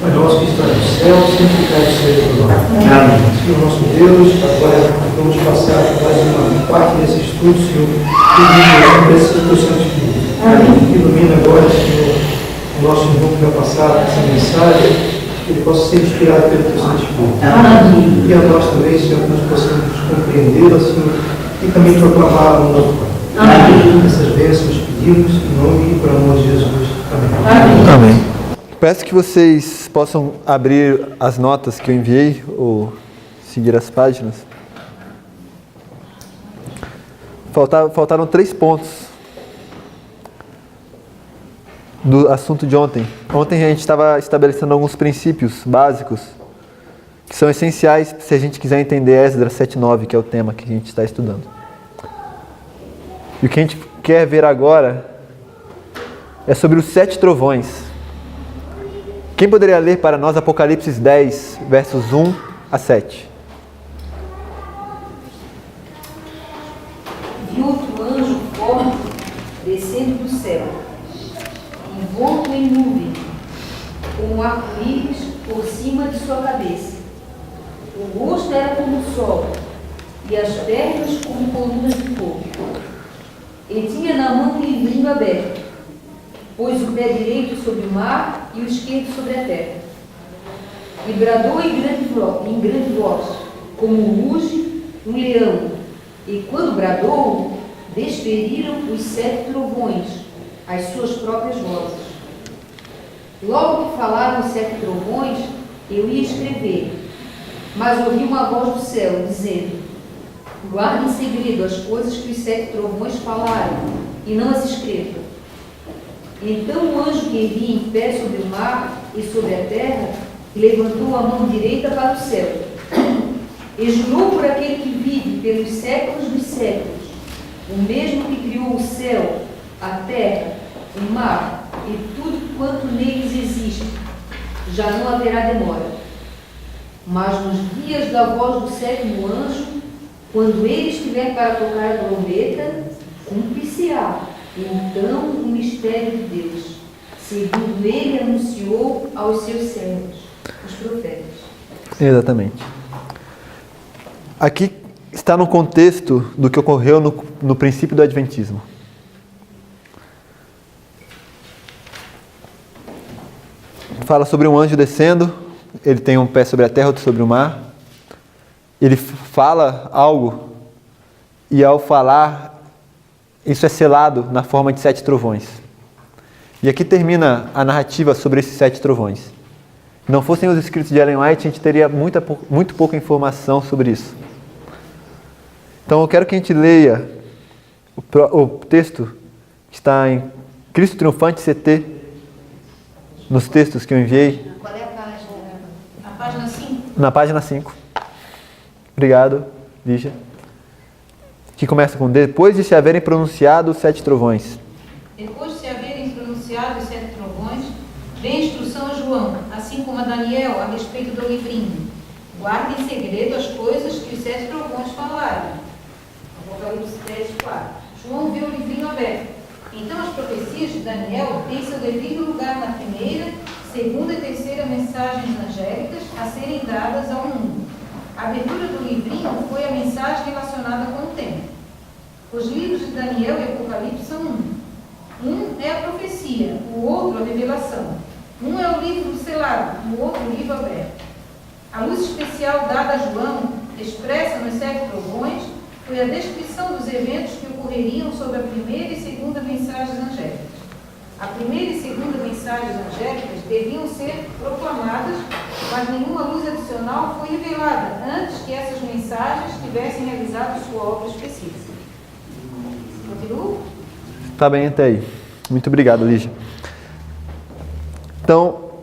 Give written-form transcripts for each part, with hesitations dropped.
Pai nosso que está no céu, santificado seja o nome. Amém. Senhor nosso Deus, agora vamos passar mais uma parte desse estudo, Senhor, que precisa do Santo Espírito. Amém. Ilumina agora, Senhor, o nosso irmão que vai passar essa mensagem, que ele possa ser inspirado pelo Teu Santo Espírito. Amém. E a nós também, Senhor, que nós possamos compreendê-la, Senhor, e também proclamá-la no nosso Pai. Amém. Essas bênças pedimos em nome e por amor de Jesus. Amém. Amém. Amém. Peço que vocês possam abrir as notas que eu enviei ou seguir as páginas. Faltaram 3 pontos do assunto de ontem. Ontem a gente estava estabelecendo alguns princípios básicos que são essenciais se a gente quiser entender Esdras 7:9, que é o tema que a gente está estudando. E o que a gente quer ver agora é sobre os 7 trovões. Quem poderia ler para nós Apocalipse 10, versos 1 a 7? Vi outro anjo forte descendo do céu, envolto em nuvem, com um arco-íris por cima de sua cabeça. O rosto era como o sol, e as pernas como colunas de fogo. E tinha na mão um livrinho aberto. Pôs o pé direito sobre o mar e o esquerdo sobre a terra. E bradou em grande voz, como ruge um leão. E quando bradou, desferiram os 7 trovões, as suas próprias vozes. Logo que falaram os 7 trovões, eu ia escrever, mas ouvi uma voz do céu, dizendo: guarde em segredo as coisas que os 7 trovões falaram, e não as escreva. Então o anjo que vi em pé sobre o mar e sobre a terra levantou a mão direita para o céu e jurou por aquele que vive pelos séculos dos séculos, o mesmo que criou o céu, a terra, o mar e tudo quanto neles existe, já não haverá demora. Mas nos dias da voz do 7º anjo, quando ele estiver para tocar a trombeta, cumprir-se-á então o mistério de Deus, segundo ele anunciou aos seus servos, os profetas. Exatamente. Aqui está no contexto do que ocorreu no princípio do Adventismo. Fala sobre um anjo descendo, ele tem um pé sobre a terra, outro sobre o mar. Ele fala algo, e ao falar, isso é selado na forma de 7 trovões. E aqui termina a narrativa sobre esses 7 trovões. Se não fossem os escritos de Ellen White, a gente teria muito pouca informação sobre isso. Então eu quero que a gente leia o texto que está em Cristo Triunfante CT, nos textos que eu enviei. Qual é a página? Na página 5? Na página 5. Obrigado, Lígia. Que começa com: depois de se haverem pronunciado os 7 trovões. Depois de se haverem pronunciado os 7 trovões, vem instrução a João, assim como a Daniel, a respeito do livrinho. Guarde em segredo as coisas que os 7 trovões falaram. Apocalipse 3:4. João viu o livrinho aberto. Então as profecias de Daniel têm seu devido lugar na primeira, segunda e terceira mensagens angélicas a serem dadas ao mundo. A abertura do livrinho foi a mensagem relacionada com o tempo. Os livros de Daniel e Apocalipse são um é a profecia, o outro a revelação. Um é o livro selado, o outro o livro aberto. A luz especial dada a João, expressa nos 7 trovões, foi a descrição dos eventos que ocorreriam sob a primeira e segunda mensagens angélicas. A primeira e segunda mensagens angélicas deviam ser proclamadas, mas nenhuma luz adicional foi revelada antes que essas mensagens tivessem realizado sua obra específica. Continua? Está bem até aí. Muito obrigado, Lígia. Então,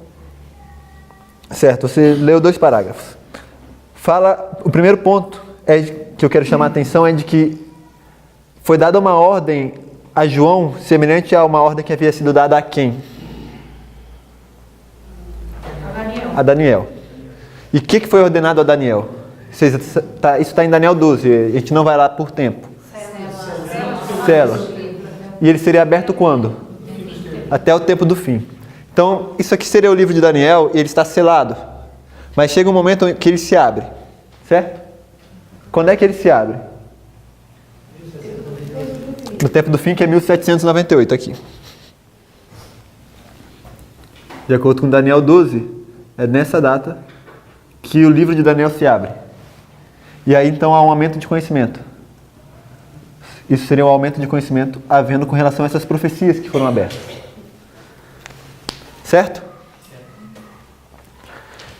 certo, você leu 2 parágrafos. O primeiro ponto que eu quero chamar a atenção é de que foi dada uma ordem a João semelhante a uma ordem que havia sido dada a quem? A Daniel. E o que foi ordenado a Daniel? Isso está em Daniel 12, a gente não vai lá por tempo. Célula. E ele seria aberto quando? Até o tempo do fim. Então, isso aqui seria o livro de Daniel e ele está selado. Mas chega um momento que ele se abre, certo? Quando é que ele se abre? No tempo do fim, que é 1798 aqui. De acordo com Daniel 12, é nessa data que o livro de Daniel se abre. E aí então há um aumento de conhecimento. Isso seria um aumento de conhecimento havendo com relação a essas profecias que foram abertas. Certo?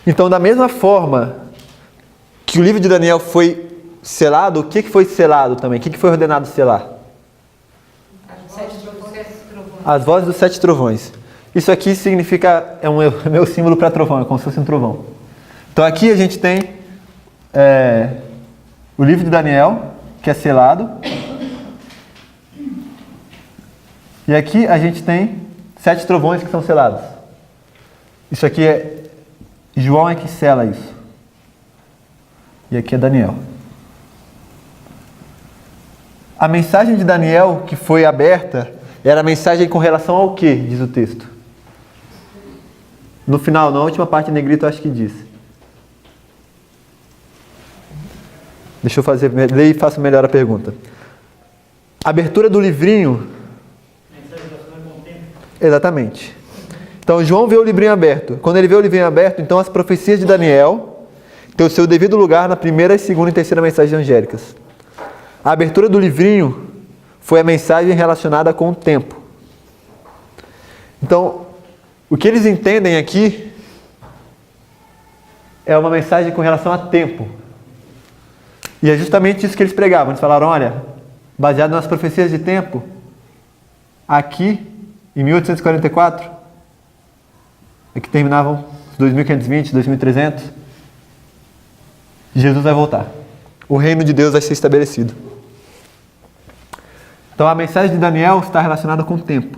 Então, da mesma forma que o livro de Daniel foi selado, o que foi selado também? O que foi ordenado selar? As vozes dos 7 trovões. Isso aqui significa, é o meu símbolo para trovão, é como se fosse um trovão. Então aqui a gente tem o livro de Daniel, que é selado. E aqui a gente tem 7 trovões que são selados. Isso aqui João é que sela isso. E aqui é Daniel. A mensagem de Daniel que foi aberta era a mensagem com relação ao que, diz o texto? No final, na última parte em negrito, eu acho que diz. Deixa eu ler e faço melhor a pergunta. A abertura do livrinho. Exatamente. Então, João vê o livrinho aberto. Quando ele vê o livrinho aberto, então as profecias de Daniel têm o seu devido lugar na primeira, segunda e terceira mensagem angélicas. A abertura do livrinho foi a mensagem relacionada com o tempo. Então, o que eles entendem aqui é uma mensagem com relação a tempo. E é justamente isso que eles pregavam. Eles falaram, olha, baseado nas profecias de tempo, aqui, em 1844, é que terminavam 2520, 2300, Jesus vai voltar. O reino de Deus vai ser estabelecido. Então a mensagem de Daniel está relacionada com o tempo.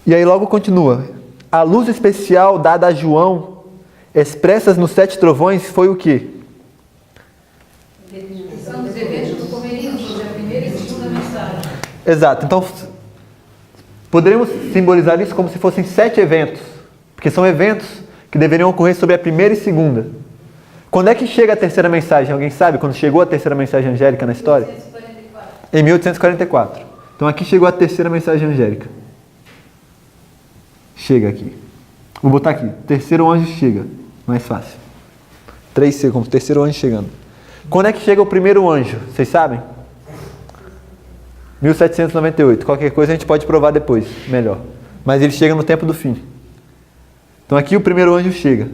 E aí logo continua. A luz especial dada a João, expressas nos 7 trovões, foi o quê? São os eventos do Comerinos, a primeira e segunda mensagem. Exato. Então, poderíamos simbolizar isso como se fossem 7 eventos. Porque são eventos que deveriam ocorrer sobre a primeira e segunda. Quando é que chega a terceira mensagem? Alguém sabe quando chegou a terceira mensagem angélica na história? 1844. Em 1844. Então aqui chegou a terceira mensagem angélica. Chega aqui. Vou botar aqui. Terceiro anjo chega. Mais fácil. 3 segundos. Terceiro anjo chegando. Quando é que chega o primeiro anjo? Vocês sabem? 1798. Qualquer coisa a gente pode provar depois. Melhor. Mas ele chega no tempo do fim. Então aqui o primeiro anjo chega.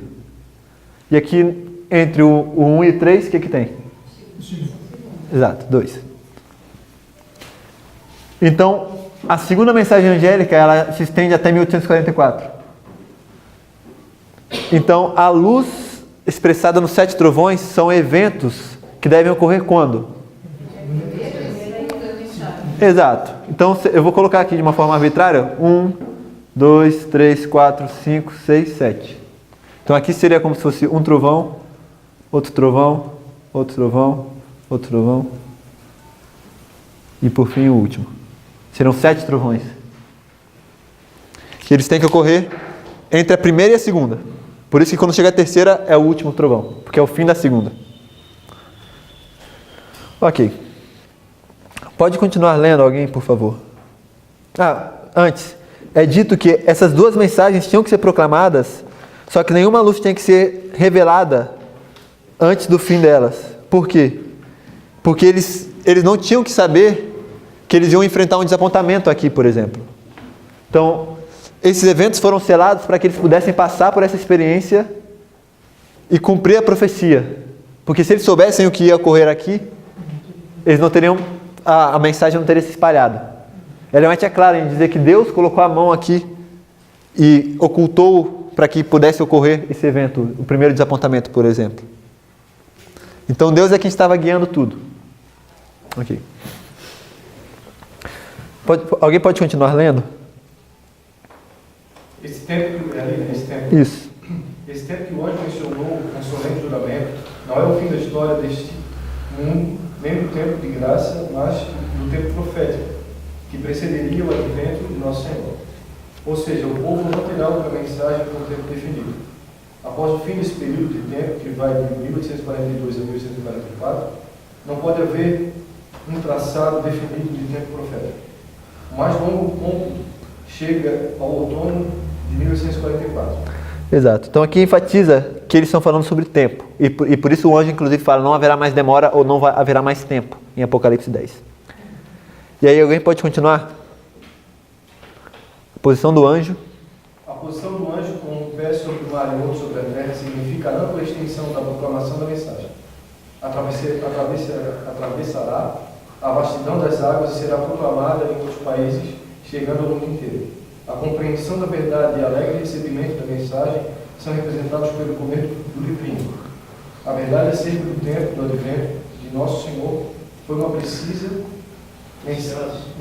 E aqui entre o 1 e 3, o que tem? Exato, 2. Então, a segunda mensagem angélica, ela se estende até 1844. Então, a luz expressada nos 7 trovões são eventos que devem ocorrer quando? Exato. Então, eu vou colocar aqui de uma forma arbitrária. 1, 2, 3, 4, 5, 6, 7. Então, aqui seria como se fosse um trovão, outro trovão, outro trovão, outro trovão. E, por fim, o último. Serão 7 trovões. E eles têm que ocorrer entre a primeira e a segunda. Por isso que quando chega a terceira é o último trovão, porque é o fim da segunda. Ok. Pode continuar lendo alguém, por favor. Antes, é dito que essas 2 mensagens tinham que ser proclamadas, só que nenhuma luz tinha que ser revelada antes do fim delas. Por quê? Porque eles não tinham que saber que eles iam enfrentar um desapontamento aqui, por exemplo. Então, esses eventos foram selados para que eles pudessem passar por essa experiência e cumprir a profecia. Porque se eles soubessem o que ia ocorrer aqui, eles não teriam, a mensagem não teria se espalhado. Ellen White é clara em dizer que Deus colocou a mão aqui e ocultou para que pudesse ocorrer esse evento, o primeiro desapontamento, por exemplo. Então Deus é quem estava guiando tudo. Ok. Alguém pode continuar lendo? Esse tempo, esse tempo. Isso. Esse tempo que o anjo mencionou, um solene juramento, Não é o fim da história deste mundo, nem do tempo de graça, mas do tempo profético, que precederia o advento de Nosso Senhor. Ou seja, o povo não terá outra mensagem por um tempo definido. Após o fim desse período de tempo, que vai de 1842 a 1844, não pode haver um traçado definido de tempo profético. O mais longo ponto chega ao outono de 1844. Exato. Então aqui enfatiza que eles estão falando sobre tempo. E por isso o anjo, inclusive, fala: não haverá mais demora ou não haverá mais tempo, em Apocalipse 10. E aí, alguém pode continuar? A posição do anjo. A posição do anjo com um pé sobre o mar e outro sobre a terra significa a ampla extensão da proclamação da mensagem. Atravessará a vastidão das águas e será proclamada em outros países, chegando ao mundo inteiro. A compreensão da verdade e alegre recebimento da mensagem são representados pelo poder do livrinho. A verdade acerca do tempo do advento de Nosso Senhor foi uma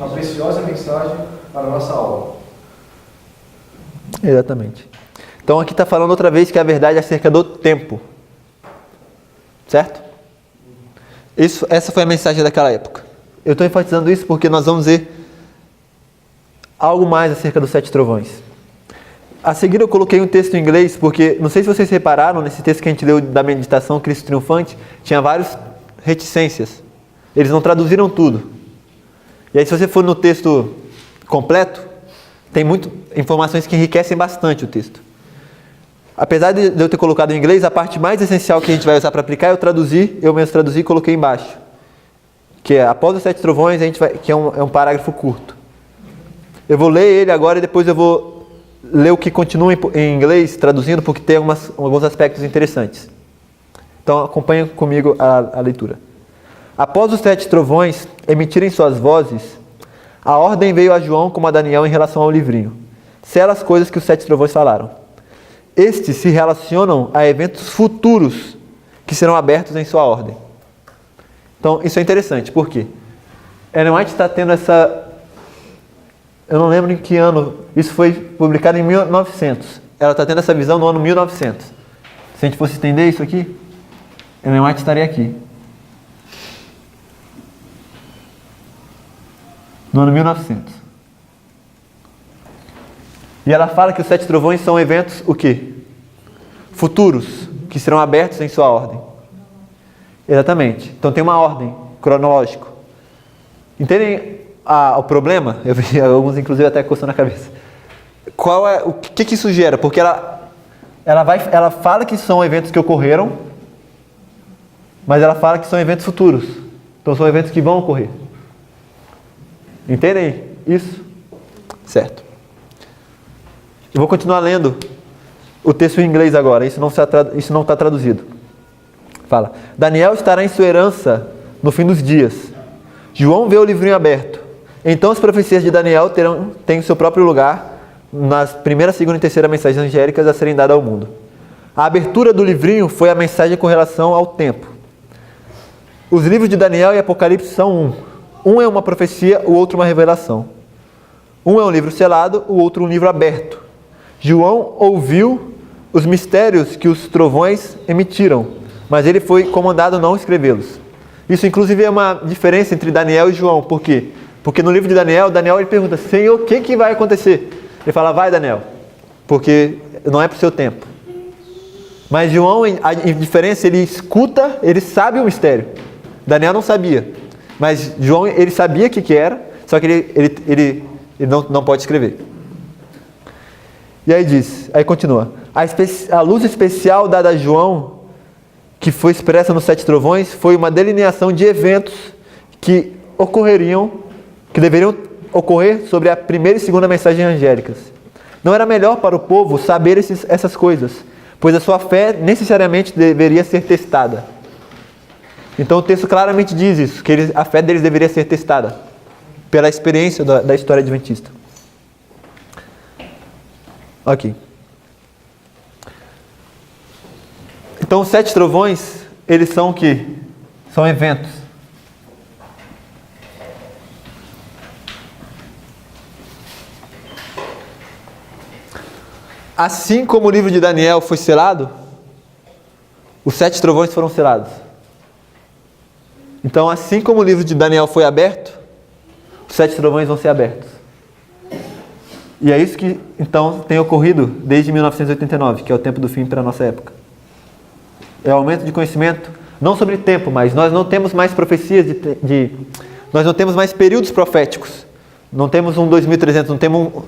preciosa mensagem para a nossa alma. Exatamente. Então aqui está falando outra vez que a verdade é acerca do tempo. Certo? Essa foi a mensagem daquela época. Eu estou enfatizando isso porque nós vamos ver algo mais acerca dos 7 trovões. A seguir eu coloquei um texto em inglês, porque não sei se vocês repararam, nesse texto que a gente leu da meditação Cristo Triunfante, tinha várias reticências. Eles não traduziram tudo. E aí, se você for no texto completo, tem muitas informações que enriquecem bastante o texto. Apesar de eu ter colocado em inglês, a parte mais essencial que a gente vai usar para aplicar, eu mesmo traduzi e coloquei embaixo. Que é, após os 7 trovões, que é um parágrafo curto. Eu vou ler ele agora e depois eu vou ler o que continua em inglês, traduzindo, porque tem alguns aspectos interessantes. Então, acompanhe comigo a leitura. Após os 7 trovões emitirem suas vozes, a ordem veio a João como a Daniel em relação ao livrinho. Sela as coisas que os 7 trovões falaram. Estes se relacionam a eventos futuros que serão abertos em sua ordem. Então, isso é interessante. Por quê? Ellen White está tendo essa... Eu não lembro em que ano. Isso foi publicado em 1900. Ela está tendo essa visão no ano 1900. Se a gente fosse estender isso aqui, Ellen White estaria aqui. No ano 1900. E ela fala que os 7 trovões são eventos, o quê? Futuros, que serão abertos em sua ordem. Exatamente. Então tem uma ordem cronológica. Entendem o problema? Eu vi alguns, inclusive, até coçando a cabeça. O que isso gera? Porque ela fala que são eventos que ocorreram, mas ela fala que são eventos futuros. Então são eventos que vão ocorrer. Entendem isso? Certo. Eu vou continuar lendo o texto em inglês agora. Isso não está traduzido. Fala: Daniel estará em sua herança no fim dos dias. João vê o livrinho aberto. Então as profecias de Daniel têm o seu próprio lugar nas primeira, segunda e terceira mensagens angélicas a serem dadas ao mundo. A abertura do livrinho foi a mensagem com relação ao tempo. Os livros de Daniel e Apocalipse são um. Um é uma profecia, o outro uma revelação. Um é um livro selado, o outro um livro aberto. João ouviu os mistérios que os trovões emitiram, mas ele foi comandado a não escrevê-los. Isso, inclusive, é uma diferença entre Daniel e João. Por quê? Porque no livro de Daniel ele pergunta: Senhor, o que vai acontecer? Ele fala: vai, Daniel, porque não é para o seu tempo. Mas João, a diferença, ele escuta, ele sabe o mistério. Daniel não sabia, mas João, ele sabia o que era, só que ele não pode escrever. E aí continua: a luz especial dada a João, que foi expressa nos 7 trovões, foi uma delineação de eventos que deveriam ocorrer sobre a primeira e segunda mensagem angélicas. Não era melhor para o povo saber essas coisas, pois a sua fé necessariamente deveria ser testada. Então o texto claramente diz isso, que a fé deles deveria ser testada pela experiência da história adventista. Ok. Então os 7 trovões, eles são o quê? São eventos. Assim como o livro de Daniel foi selado, os 7 trovões foram selados. Então, assim como o livro de Daniel foi aberto, os 7 trovões vão ser abertos. E é isso que, então, tem ocorrido desde 1989, que é o tempo do fim para a nossa época. É o aumento de conhecimento, não sobre tempo, mas nós não temos mais profecias nós não temos mais períodos proféticos. Não temos um 2300,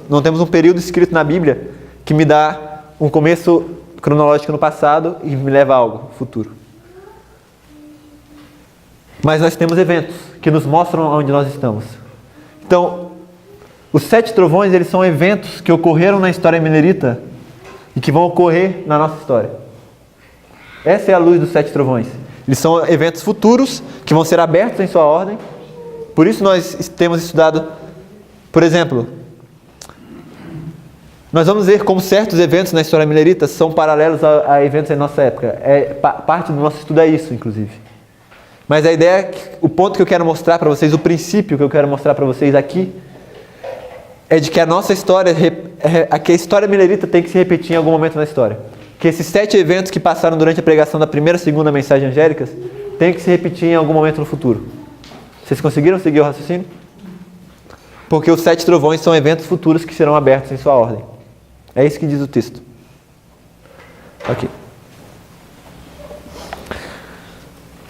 não temos um período escrito na Bíblia que me dá um começo cronológico no passado e me leva a algo futuro. Mas nós temos eventos que nos mostram onde nós estamos. Então, os 7 trovões, eles são eventos que ocorreram na história milerita e que vão ocorrer na nossa história. Essa é a luz dos 7 trovões. Eles são eventos futuros que vão ser abertos em sua ordem. Por isso nós temos estudado, por exemplo, nós vamos ver como certos eventos na história milerita são paralelos a eventos em nossa época. Parte do nosso estudo é isso, inclusive. Mas a ideia, o ponto que eu quero mostrar para vocês, o princípio que eu quero mostrar para vocês aqui, é de que a nossa história, que a história milerita tem que se repetir em algum momento na história. Que esses 7 eventos que passaram durante a pregação da primeira e segunda mensagem angélicas tem que se repetir em algum momento no futuro. Vocês conseguiram seguir o raciocínio? Porque os 7 trovões são eventos futuros que serão abertos em sua ordem. É isso que diz o texto. Aqui.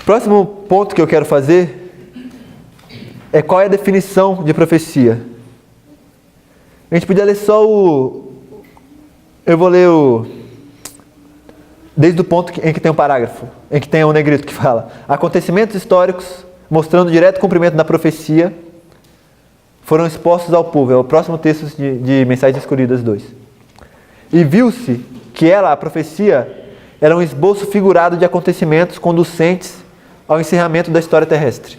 Próximo ponto que eu quero fazer é qual é a definição de profecia. A gente podia ler só eu vou ler desde o ponto em que tem um parágrafo, em que tem um negrito que fala: acontecimentos históricos mostrando o direto cumprimento da profecia foram expostos ao povo. É o próximo texto de Mensagens Escolhidas 2. E viu-se que a profecia, era um esboço figurado de acontecimentos conducentes ao encerramento da história terrestre.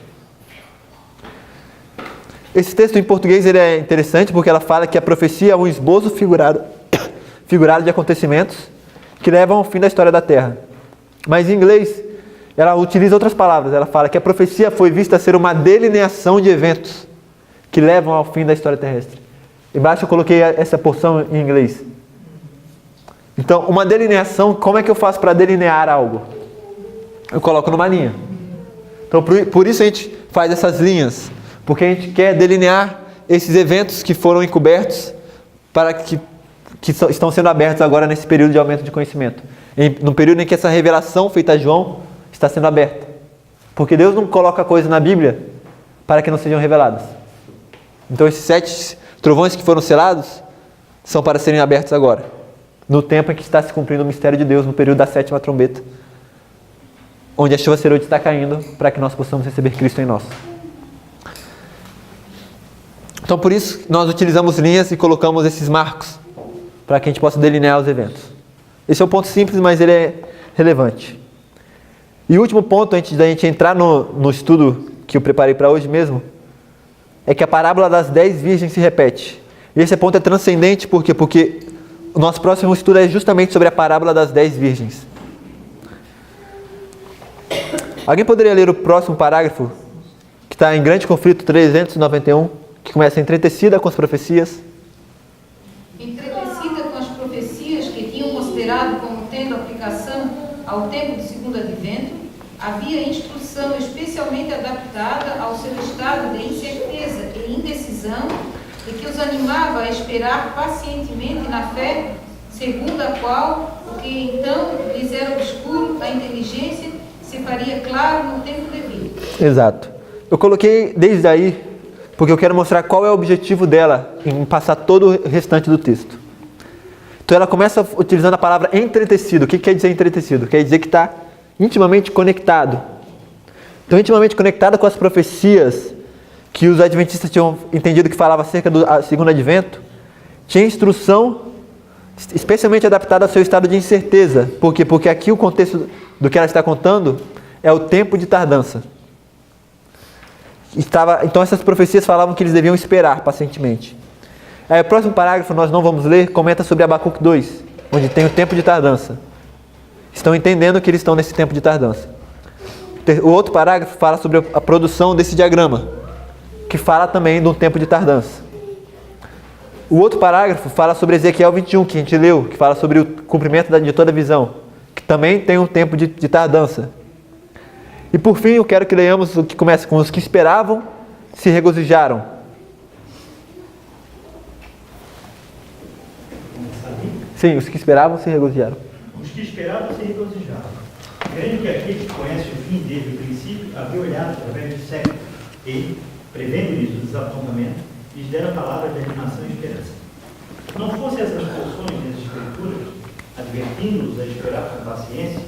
Esse texto em português ele é interessante porque ela fala que a profecia é um esboço figurado de acontecimentos que levam ao fim da história da Terra. Mas em inglês, ela utiliza outras palavras. Ela fala que a profecia foi vista a ser uma delineação de eventos que levam ao fim da história terrestre. Embaixo eu coloquei essa porção em inglês. Então, uma delineação, como é que eu faço para delinear algo? Eu coloco numa linha. Então, por isso a gente faz essas linhas. Porque a gente quer delinear esses eventos que foram encobertos para que estão sendo abertos agora nesse período de aumento de conhecimento. No período em que essa revelação feita a João está sendo aberta. Porque Deus não coloca coisas na Bíblia para que não sejam reveladas. Então esses 7 trovões que foram selados são para serem abertos agora. No tempo em que está se cumprindo o mistério de Deus, no período da 7ª trombeta. Onde a chuva serôdia está caindo para que nós possamos receber Cristo em nós. Então por isso nós utilizamos linhas e colocamos esses marcos para que a gente possa delinear os eventos. Esse é um ponto simples, mas ele é relevante. E o último ponto, antes da gente entrar no estudo que eu preparei para hoje mesmo, é que a parábola das 10 virgens se repete. E esse ponto é transcendente, por quê? Porque o nosso próximo estudo é justamente sobre a parábola das 10 virgens. Alguém poderia ler o próximo parágrafo, que está em grande conflito 391, que começa: entretecida com as profecias. Entretecida com as profecias que tinham considerado como tendo aplicação ao tempo do segundo advento, havia instrução especialmente adaptada ao seu estado de incerteza e indecisão e que os animava a esperar pacientemente na fé, segundo a qual o que então lhes era obscuro, a inteligência, se faria claro no tempo devido. Exato. Eu coloquei desde aí porque eu quero mostrar qual é o objetivo dela em passar todo o restante do texto. Então ela começa utilizando a palavra entretecido. O que quer dizer entretecido? Quer dizer que está intimamente conectado. Então, intimamente conectado com as profecias que os adventistas tinham entendido que falava acerca do segundo advento, tinha instrução especialmente adaptada ao seu estado de incerteza. Por quê? Porque aqui o contexto do que ela está contando é o tempo de tardança. Então essas profecias falavam que eles deviam esperar pacientemente. Aí o próximo parágrafo, nós não vamos ler, comenta sobre Abacuque 2, onde tem o tempo de tardança. Estão entendendo que eles estão nesse tempo de tardança. O outro parágrafo fala sobre a produção desse diagrama, que fala também de um tempo de tardança. O outro parágrafo fala sobre Ezequiel 21, que a gente leu, que fala sobre o cumprimento de toda a visão, que também tem um tempo de tardança. E por fim, eu quero que leiamos o que começa com os que esperavam, se regozijaram. Sim, os que esperavam se regozijaram. Os que esperavam se regozijaram. Crendo que aqueles que conhecem o fim desde o princípio havia olhado através do século e, prevendo-lhes o desapontamento, lhes deram palavras de animação e esperança. Não fossem essas porções das Escrituras, advertindo-os a esperar com paciência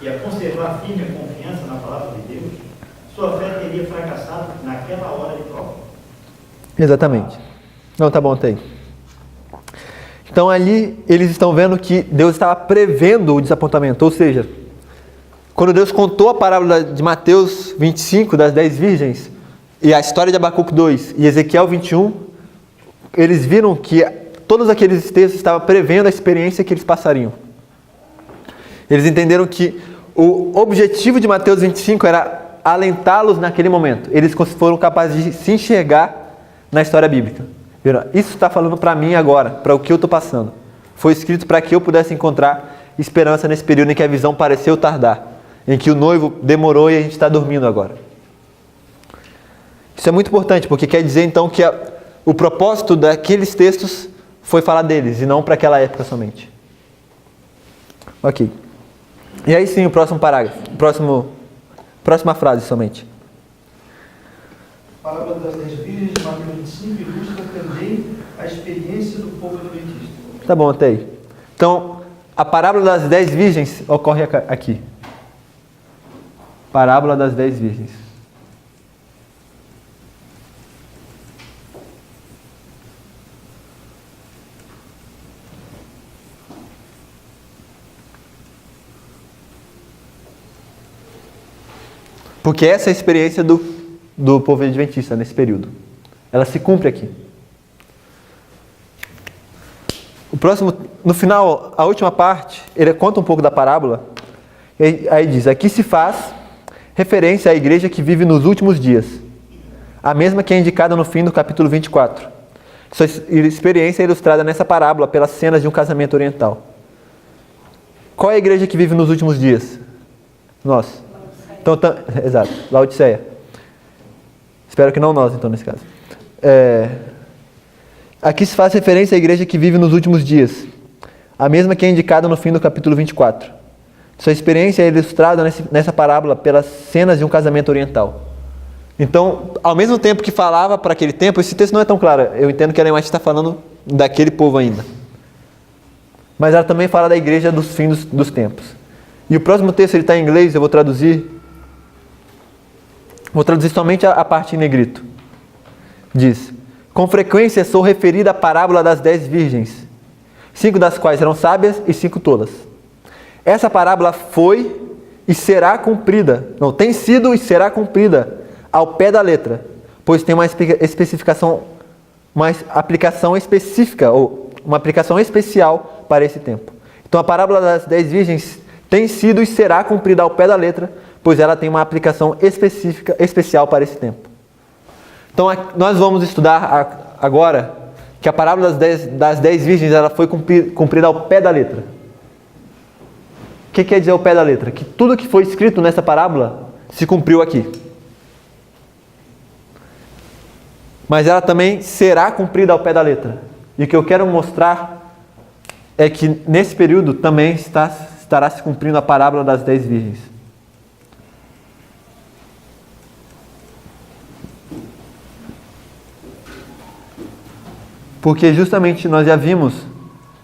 e a conservar firme a confiança na palavra de Deus, sua fé teria fracassado naquela hora de prova. Exatamente. Não, tá bom, tem. Então ali eles estão vendo que Deus estava prevendo o desapontamento, ou seja, quando Deus contou a parábola de Mateus 25, das 10 virgens, e a história de Abacuque 2 e Ezequiel 21, eles viram que todos aqueles textos estavam prevendo a experiência que eles passariam. Eles entenderam que o objetivo de Mateus 25 era alentá-los naquele momento. Eles foram capazes de se enxergar na história bíblica. Viram? Isso está falando para mim agora, para o que eu estou passando. Foi escrito para que eu pudesse encontrar esperança nesse período em que a visão pareceu tardar, em que o noivo demorou e a gente está dormindo agora. Isso é muito importante, porque quer dizer então que o propósito daqueles textos foi falar deles e não para aquela época somente. Ok. E aí sim, o próximo parágrafo, próxima frase somente. A parábola das 10 virgens de Mateus 25 ilustra também a experiência do povo adventista. Tá bom, até aí. Então, a parábola das 10 virgens ocorre aqui. Parábola das 10 virgens. Porque essa é a experiência do povo adventista nesse período. Ela se cumpre aqui. O próximo, no final, a última parte, ele conta um pouco da parábola. E aí diz, aqui se faz referência à igreja que vive nos últimos dias. A mesma que é indicada no fim do capítulo 24. Sua experiência é ilustrada nessa parábola pelas cenas de um casamento oriental. Qual é a igreja que vive nos últimos dias? Nós. Então, exato, Laodiceia. Espero que não nós, então, nesse caso. Aqui se faz referência à igreja que vive nos últimos dias, a mesma que é indicada no fim do capítulo 24. Sua experiência é ilustrada nessa parábola pelas cenas de um casamento oriental. Então, ao mesmo tempo que falava para aquele tempo, esse texto não é tão claro, eu entendo que a Ellen White está falando daquele povo ainda. Mas ela também fala da igreja dos fins dos tempos. E o próximo texto ele está em inglês, eu vou traduzir somente a parte em negrito. Diz, com frequência sou referida à parábola das 10 virgens, 5 das quais eram sábias e 5 tolas. Essa parábola foi e será cumprida, não, tem sido e será cumprida ao pé da letra, pois tem uma especificação, uma aplicação específica, ou uma aplicação especial para esse tempo. Então a parábola das 10 virgens tem sido e será cumprida ao pé da letra, pois ela tem uma aplicação especial para esse tempo. Então, nós vamos estudar agora que a parábola das 10 virgens ela foi cumprida ao pé da letra. O que quer dizer ao pé da letra? Que tudo que foi escrito nessa parábola se cumpriu aqui. Mas ela também será cumprida ao pé da letra. E o que eu quero mostrar é que nesse período também estará se cumprindo a parábola das 10 virgens. Porque justamente nós já vimos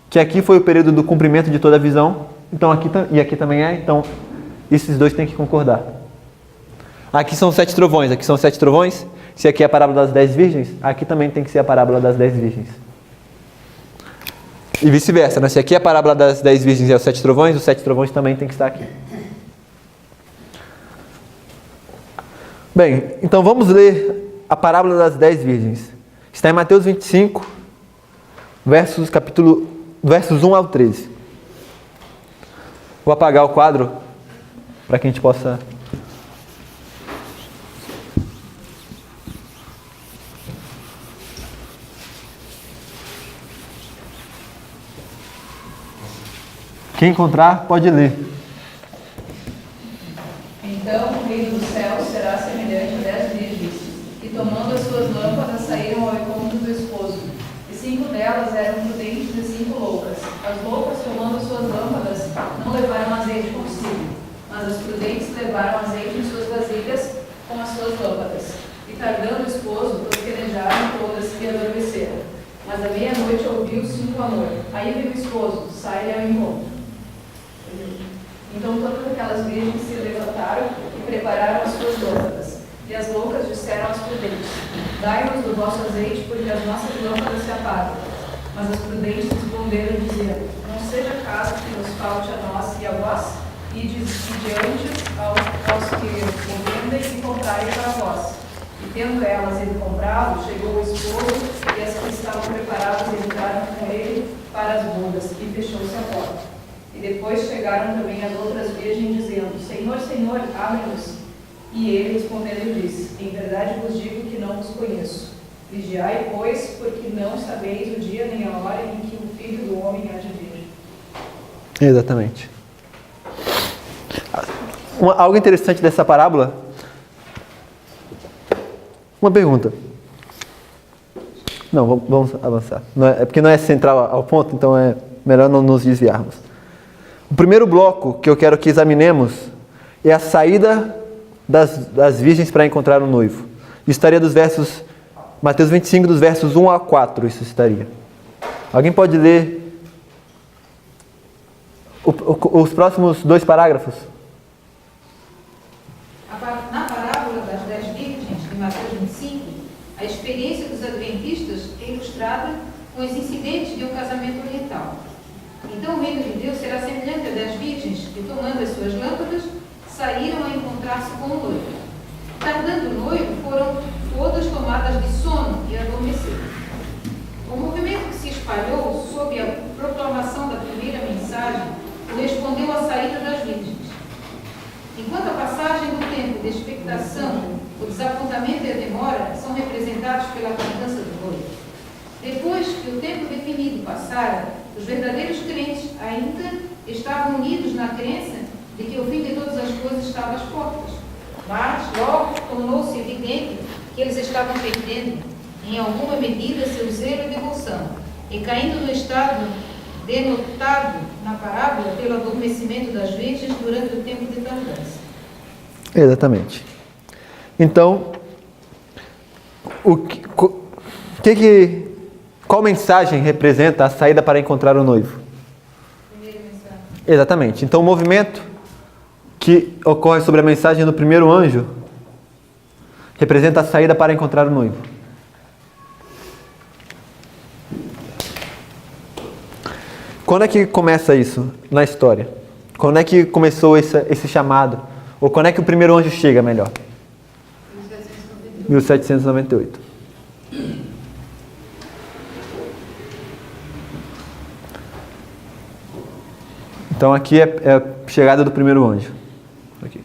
que aqui foi o período do cumprimento de toda a visão, então aqui também é, então esses dois têm que concordar. Aqui são 7 trovões, aqui são 7 trovões, se aqui é a parábola das 10 virgens, aqui também tem que ser a parábola das 10 virgens. E vice-versa, né? Se aqui é a parábola das 10 virgens e os 7 trovões também tem que estar aqui. Bem, então vamos ler a parábola das 10 virgens. Está em Mateus 25, versos 1 ao 13. Vou apagar o quadro para que a gente possa... Quem encontrar, pode ler. delas eram prudentes e 5 loucas. As loucas, tomando suas lâmpadas, não levaram azeite consigo, mas as prudentes levaram azeite em suas vasilhas com as suas lâmpadas. E tardando o esposo, tosquenejaram todas e adormeceram. Mas à meia-noite ouviu-se um clamor. Aí veio o esposo, sai ao encontro. Então todas aquelas virgens se levantaram e prepararam as suas lâmpadas. E as loucas disseram às prudentes: dai-nos do vosso azeite, porque as nossas lâmpadas se apagam. Mas as prudentes responderam, dizendo: não seja caso que nos falte a nós e a vós, e diante aos que o vendem e comprarem para vós. E tendo elas ido comprá-lo, chegou o esposo, e as que estavam preparadas entraram com ele para as bodas, e fechou-se a porta. E depois chegaram também as outras virgens, dizendo: Senhor, Senhor, abre-nos. E ele respondendo disse: em verdade vos digo que não vos conheço. Vigiai, pois, porque não sabeis o dia nem a hora em que o Filho do Homem há de vir. Exatamente. Algo interessante dessa parábola. Uma pergunta. Não, vamos avançar. É porque não é central ao ponto, então é melhor não nos desviarmos. O primeiro bloco que eu quero que examinemos é a saída das virgens para encontrar o noivo. Isso estaria dos versos, Mateus 25, dos versos 1 a 4, isso estaria. Alguém pode ler os próximos 2 parágrafos? Na parábola das 10 virgens, de Mateus 25, a experiência dos adventistas é ilustrada com os incidentes de um casamento oriental. Então o reino de Deus será semelhante a 10 virgens que, tomando as suas lâmpadas, saíram a encontrar-se com o noivo. Tardando o noivo, foram todas tomadas de sono e adormeceram. O movimento que se espalhou sob a proclamação da primeira mensagem correspondeu à saída das virgens. Enquanto a passagem do tempo de expectação, o desapontamento e a demora são representados pela tardança do noivo. Depois que o tempo definido passara, os verdadeiros crentes ainda estavam unidos na crença de que o fim de todas as coisas estava às portas. Mas logo tornou-se evidente que eles estavam perdendo, em alguma medida, seu zelo e devoção, e caindo no estado denotado na parábola pelo adormecimento das virgens durante o tempo de tardança. Exatamente. Então, qual mensagem representa a saída para encontrar o noivo? Primeira mensagem. Exatamente. Então, o movimento que ocorre sobre a mensagem do primeiro anjo representa a saída para encontrar o noivo. Quando é que começa isso na história? Quando é que começou esse chamado? Ou quando é que o primeiro anjo chega, melhor? 1798. Então aqui é a chegada do primeiro anjo. Aqui.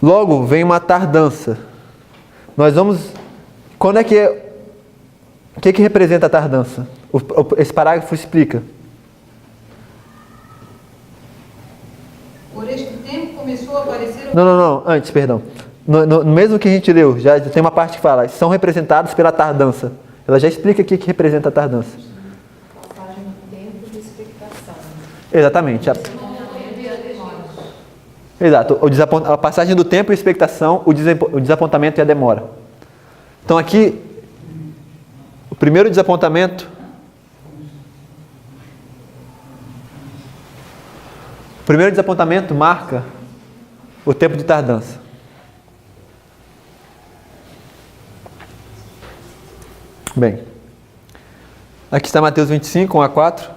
Logo vem uma tardança. Nós vamos... Quando é que é... O que representa a tardança? Esse parágrafo explica. Por este tempo começou a aparecer... Não. Antes, perdão. No mesmo que a gente leu, já tem uma parte que fala, são representados pela tardança. Ela já explica o que representa a tardança. Passagem do tempo de expectação. Exatamente. Exato. A passagem do tempo e a expectação, o desapontamento e a demora. Então aqui, o primeiro desapontamento... O primeiro desapontamento marca o tempo de tardança. Bem, aqui está Mateus 25, 1 a 4.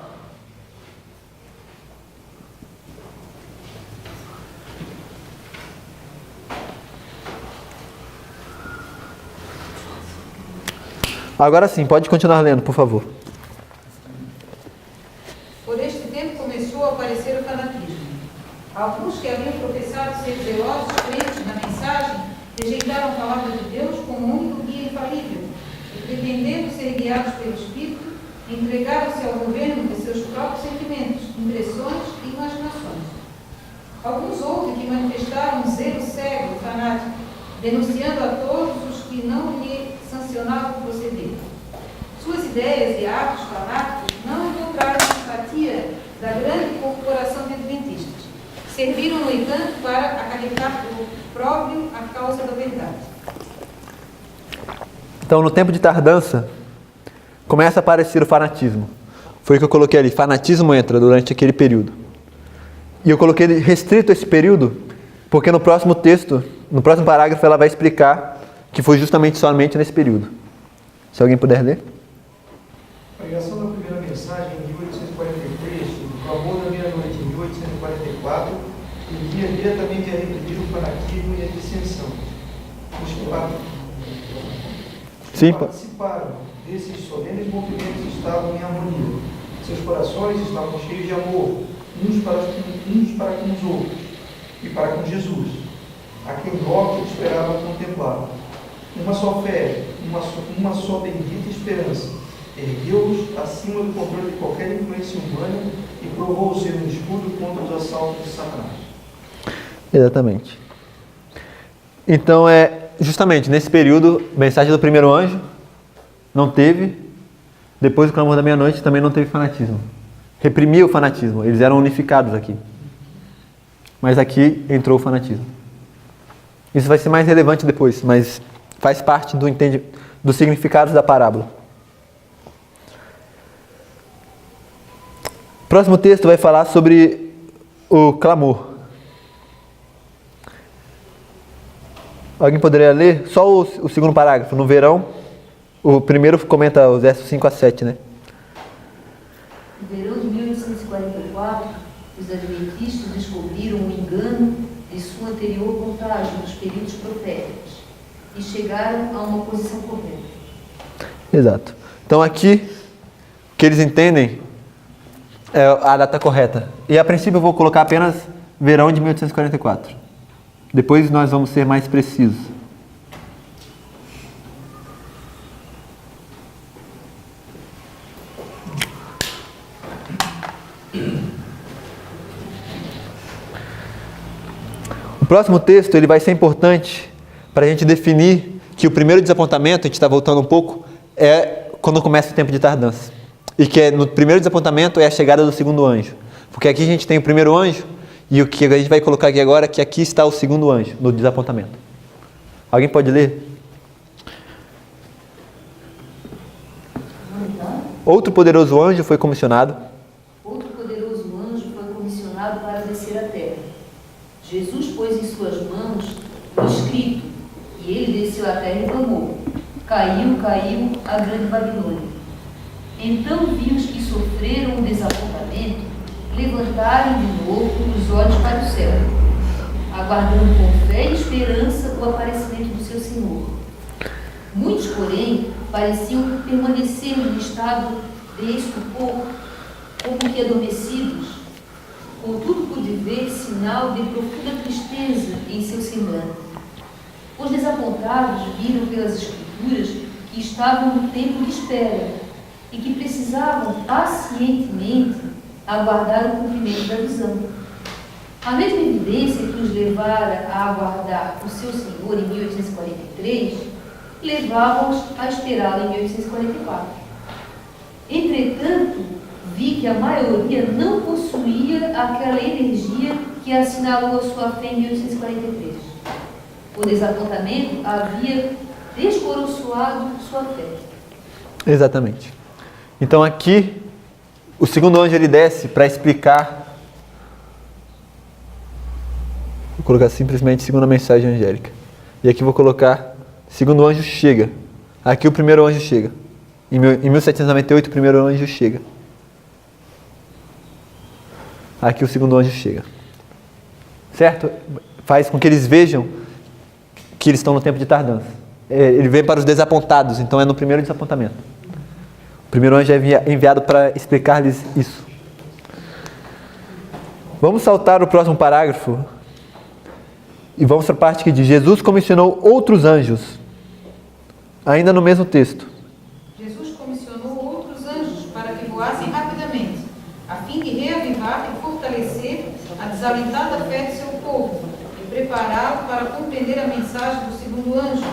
Agora sim, pode continuar lendo, por favor. Por este tempo começou a aparecer o fanatismo. Alguns que haviam professado ser zelosos crentes na mensagem rejeitaram a palavra de Deus como único guia infalível e, pretendendo ser guiados pelo Espírito, entregaram-se ao governo de seus próprios sentimentos, impressões e imaginações. Alguns houve que manifestaram um zelo cego e fanático, denunciando a todos os que não lhe convencional proceder. Suas ideias e atos fanáticos não encontraram simpatia da grande corporação de adventistas. Serviram, no entanto, para acarretar o próprio a causa da verdade. Então, no tempo de tardança, começa a aparecer o fanatismo. Foi o que eu coloquei ali, fanatismo entra durante aquele período. E eu coloquei restrito esse período, porque no próximo texto, no próximo parágrafo, ela vai explicar que foi justamente somente nesse período. Se alguém puder ler. A pregação da primeira mensagem em 1843, o clamor da meia-noite em 1844, iria diretamente a reprimir o fanatismo e a dissensão. Os que participaram desses solenes movimentos estavam em harmonia. Seus corações estavam cheios de amor, uns para com os outros e para com Jesus, a quem logo esperavam contemplar. Uma só fé, uma só bendita esperança, ergueu-os acima do controle de qualquer influência humana e provou ser um escudo contra os assaltos de Satanás. Exatamente. Então, justamente nesse período, a mensagem do primeiro anjo não teve, depois do clamor da meia-noite também não teve fanatismo. Reprimia o fanatismo, eles eram unificados aqui. Mas aqui entrou o fanatismo. Isso vai ser mais relevante depois, mas faz parte do significado da parábola. O próximo texto vai falar sobre o clamor. Alguém poderia ler só o segundo parágrafo? No verão, o primeiro comenta os versos 5 a 7, né? No verão de 1844, os adventistas descobriram o engano de sua anterior contagem nos períodos proféticos e chegaram a uma posição correta. Exato. Então aqui, o que eles entendem é a data correta. E a princípio eu vou colocar apenas verão de 1844. Depois nós vamos ser mais precisos. O próximo texto ele vai ser importante para a gente definir que o primeiro desapontamento, a gente está voltando um pouco, é quando começa o tempo de tardança. E que no primeiro desapontamento é a chegada do segundo anjo. Porque aqui a gente tem o primeiro anjo, e o que a gente vai colocar aqui agora é que aqui está o segundo anjo, no desapontamento. Alguém pode ler? Outro poderoso anjo foi comissionado. Outro poderoso anjo foi comissionado para descer à terra. Jesus pôs em suas mãos o escrito, e ele desceu à terra e clamou: Caiu, caiu a grande Babilônia. Então vi os que sofreram o desapontamento levantarem de novo os olhos para o céu, aguardando com fé e esperança o aparecimento do seu Senhor. Muitos, porém, pareciam permanecer no estado de estupor, como que adormecidos. Contudo, pude ver sinal de profunda tristeza em seu semblante. Os desapontados viram pelas Escrituras que estavam no tempo de espera e que precisavam pacientemente aguardar o cumprimento da visão. A mesma evidência que os levara a aguardar o seu Senhor em 1843, levava-os a esperá-lo em 1844. Entretanto, vi que a maioria não possuía aquela energia que assinalou a sua fé em 1843. O desapontamento havia descoroçoado sua fé. Exatamente. Então aqui, o segundo anjo ele desce para explicar. Vou colocar simplesmente segunda mensagem angélica. E aqui vou colocar segundo anjo chega. Aqui o primeiro anjo chega. Em 1798 o primeiro anjo chega. Aqui o segundo anjo chega. Certo? Faz com que eles vejam que eles estão no tempo de tardança. Ele vem para os desapontados, então é no primeiro desapontamento. O primeiro anjo é enviado para explicar-lhes isso. Vamos saltar o próximo parágrafo e vamos para a parte que diz: Jesus comissionou outros anjos, ainda no mesmo texto. Jesus comissionou outros anjos para que voassem rapidamente, a fim de reavivar e fortalecer a desalentada fé de seu povo e prepará-lo para compreender a mensagem do segundo anjo,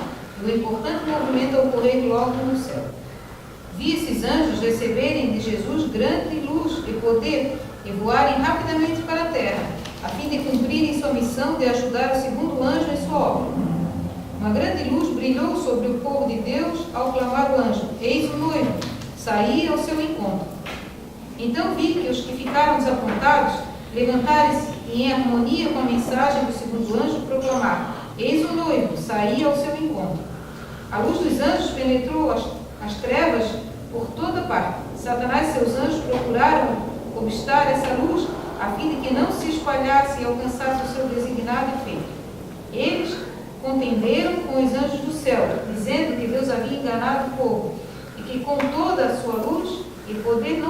do importante movimento a ocorrer do alto no céu. Vi esses anjos receberem de Jesus grande luz e poder e voarem rapidamente para a terra, a fim de cumprirem sua missão de ajudar o segundo anjo em sua obra. Uma grande luz brilhou sobre o povo de Deus ao clamar o anjo: eis o noivo, saí ao seu encontro. Então vi que os que ficaram desapontados levantarem-se e, em harmonia com a mensagem do segundo anjo, proclamar: eis o noivo, saí ao seu encontro. A luz dos anjos penetrou as trevas por toda parte. Satanás e seus anjos procuraram obstar essa luz, a fim de que não se espalhasse e alcançasse o seu designado efeito. Eles contenderam com os anjos do céu, dizendo que Deus havia enganado o povo, e que com toda a sua luz e poder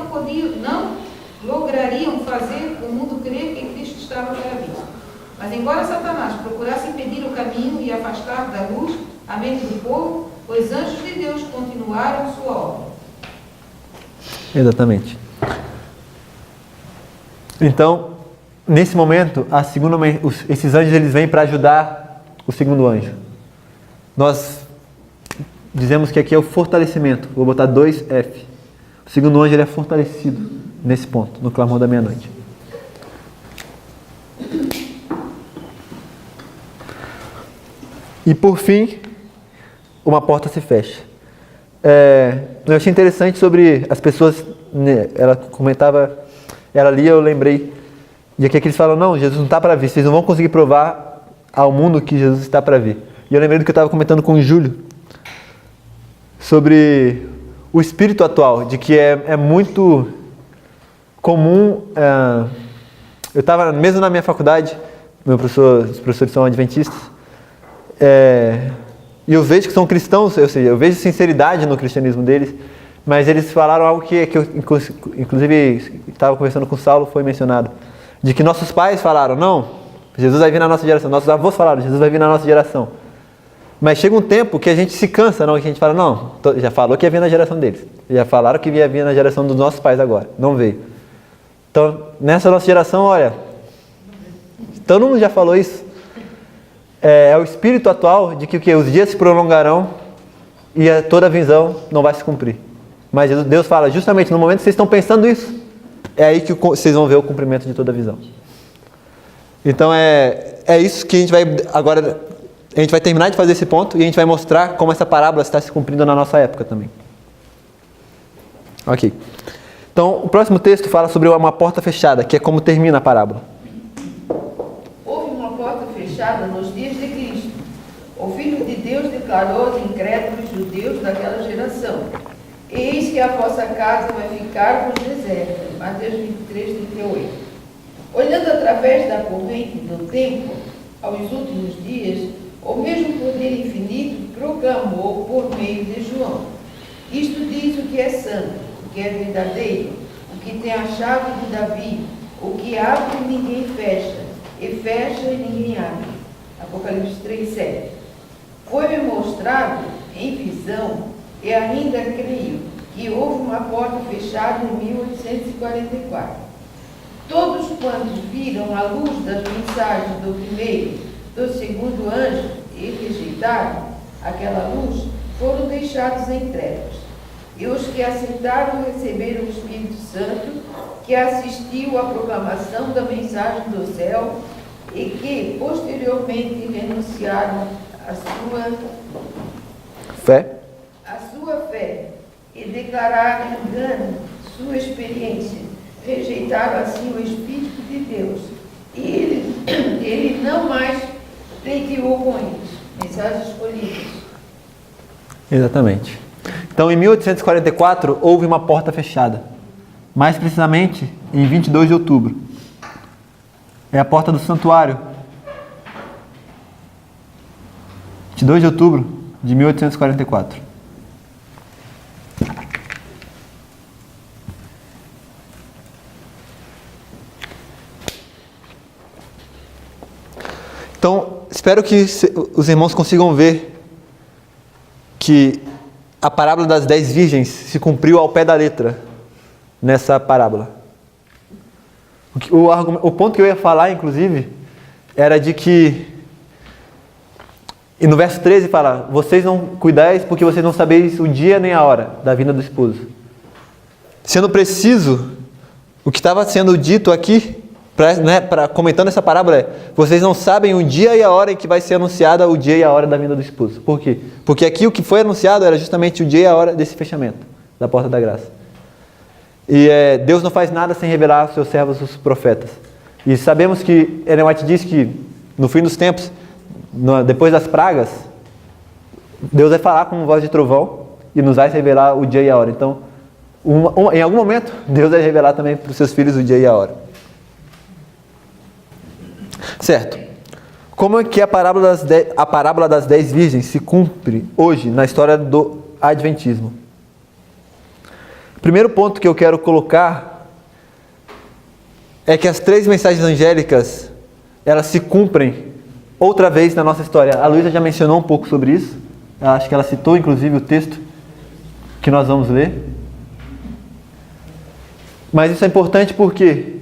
não lograriam fazer o mundo crer que Cristo estava para vir. Mas embora Satanás procurasse impedir o caminho e afastar da luz a mente do povo, os anjos de Deus continuaram sua obra. Exatamente. Então, nesse momento, esses anjos eles vêm para ajudar o segundo anjo. Nós dizemos que aqui é o fortalecimento. Vou botar 2F. O segundo anjo ele é fortalecido nesse ponto, no clamor da meia-noite. E por fim, uma porta se fecha. Eu achei interessante sobre as pessoas, né, ela comentava, ela lia, eu lembrei de que eles falam: não, Jesus não está para vir, vocês não vão conseguir provar ao mundo que Jesus está para vir. E eu lembrei do que eu estava comentando com o Júlio sobre o espírito atual, de que é muito comum. Eu estava mesmo na minha faculdade, os professores são adventistas, e eu vejo que são cristãos, ou seja, eu vejo sinceridade no cristianismo deles, mas eles falaram algo que eu, inclusive, estava conversando com o Saulo, foi mencionado, de que nossos pais falaram: não, Jesus vai vir na nossa geração. Nossos avós falaram: Jesus vai vir na nossa geração. Mas chega um tempo que a gente se cansa, não? Que a gente fala: não, já falou que ia vir na geração deles. Já falaram que ia vir na geração dos nossos pais agora. Não veio. Então, nessa nossa geração, olha, todo mundo já falou isso. É o espírito atual de que os dias se prolongarão e toda a visão não vai se cumprir. Mas Deus fala: justamente no momento que vocês estão pensando isso, é aí que vocês vão ver o cumprimento de toda a visão. Então é isso que a gente vai agora. A gente vai terminar de fazer esse ponto e a gente vai mostrar como essa parábola está se cumprindo na nossa época também. Ok. Então, o próximo texto fala sobre uma porta fechada, que é como termina a parábola. Houve uma porta fechada nos dias de Cristo. O Filho de Deus declarou aos incrédulos judeus daquela geração: eis que a vossa casa vai ficar por deserta. Mateus 23, 38. Olhando através da corrente do tempo, aos últimos dias, o mesmo poder infinito proclamou por meio de João: isto diz o que é santo, o que é verdadeiro, o que tem a chave de Davi, o que abre e ninguém fecha, e fecha e ninguém abre. Apocalipse 3:7. Foi-me mostrado em visão, e ainda creio, que houve uma porta fechada em 1844. Todos quantos viram a luz das mensagens do primeiro, do segundo anjo e rejeitaram aquela luz, foram deixados em trevas. E os que aceitaram receberam o Espírito Santo, que assistiu à proclamação da mensagem do céu e que posteriormente renunciaram à sua fé e declararam engano sua experiência. Rejeitaram assim o Espírito de Deus. E ele não mais pleiteou com eles. Mensagens escolhidas. Exatamente. Então, em 1844, houve uma porta fechada. Mais precisamente, em 22 de outubro. É a porta do santuário. 22 de outubro de 1844. Então, espero que os irmãos consigam ver que a parábola das 10 virgens se cumpriu ao pé da letra nessa parábola. O ponto que eu ia falar, inclusive, era de que E no verso 13 fala, vocês não cuidais porque vocês não sabeis o dia nem a hora da vinda do esposo. Sendo preciso, o que estava sendo dito aqui, comentando essa parábola é, vocês não sabem o dia e a hora em que vai ser anunciada o dia e a hora da vinda do esposo. Por quê? Porque aqui o que foi anunciado era justamente o dia e a hora desse fechamento da porta da graça. E Deus não faz nada sem revelar aos seus servos, os profetas. E sabemos que Ellen White diz que no fim dos tempos, depois das pragas, Deus vai falar com voz de trovão e nos vai revelar o dia e a hora. Então, em algum momento, Deus vai revelar também para os seus filhos o dia e a hora. Certo. Como é que a parábola das 10 virgens se cumpre hoje na história do Adventismo? O primeiro ponto que eu quero colocar é que as 3 mensagens angélicas, elas se cumprem outra vez na nossa história. A Luísa já mencionou um pouco sobre isso. Eu acho que ela citou, inclusive, o texto que nós vamos ler. Mas isso é importante por quê?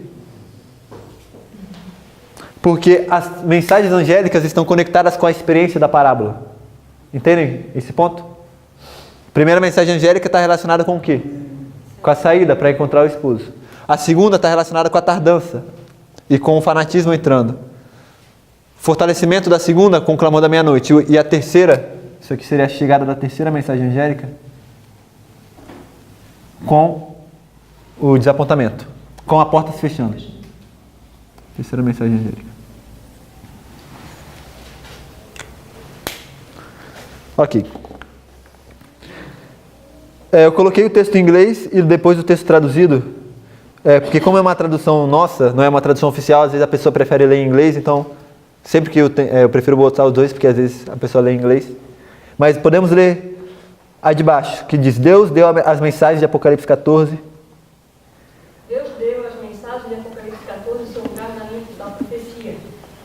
Porque as mensagens angélicas estão conectadas com a experiência da parábola. Entendem esse ponto? A primeira mensagem angélica está relacionada com o quê? Com a saída para encontrar o esposo. A segunda está relacionada com a tardança e com o fanatismo entrando. Fortalecimento da segunda com o clamor da meia-noite. E a terceira, isso aqui seria a chegada da terceira mensagem angélica, com o desapontamento, com a porta se fechando. Terceira mensagem angélica. Ok. Eu coloquei o texto em inglês e depois o texto traduzido, porque como é uma tradução nossa, não é uma tradução oficial, às vezes a pessoa prefere ler em inglês, então sempre que eu prefiro botar os dois, porque às vezes a pessoa lê em inglês. Mas podemos ler a de baixo, que diz, Deus deu as mensagens de Apocalipse 14. Deus deu as mensagens de Apocalipse 14 seu lugar na linha da profecia.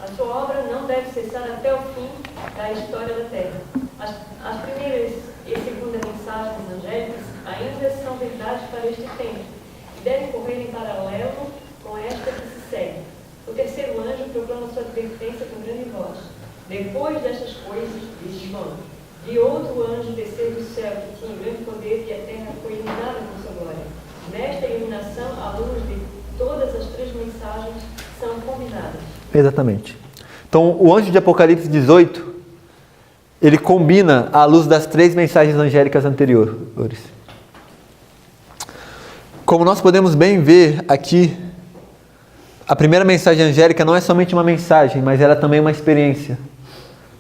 A sua obra não deve cessar até o fim da história da Terra. As primeiras e segundas mensagens angélicas ainda são verdades para este tempo e devem correr em paralelo com esta que se segue. O terceiro anjo proclama sua advertência com grande voz. Depois destas coisas, diz João, vi outro anjo descer do céu que tinha grande poder e a terra foi iluminada com sua glória. Nesta iluminação, a luz de todas as 3 mensagens são combinadas. Exatamente. Então, o anjo de Apocalipse 18, ele combina a luz das 3 mensagens angélicas anteriores. Como nós podemos bem ver aqui, a primeira mensagem angélica não é somente uma mensagem, mas ela também é uma experiência.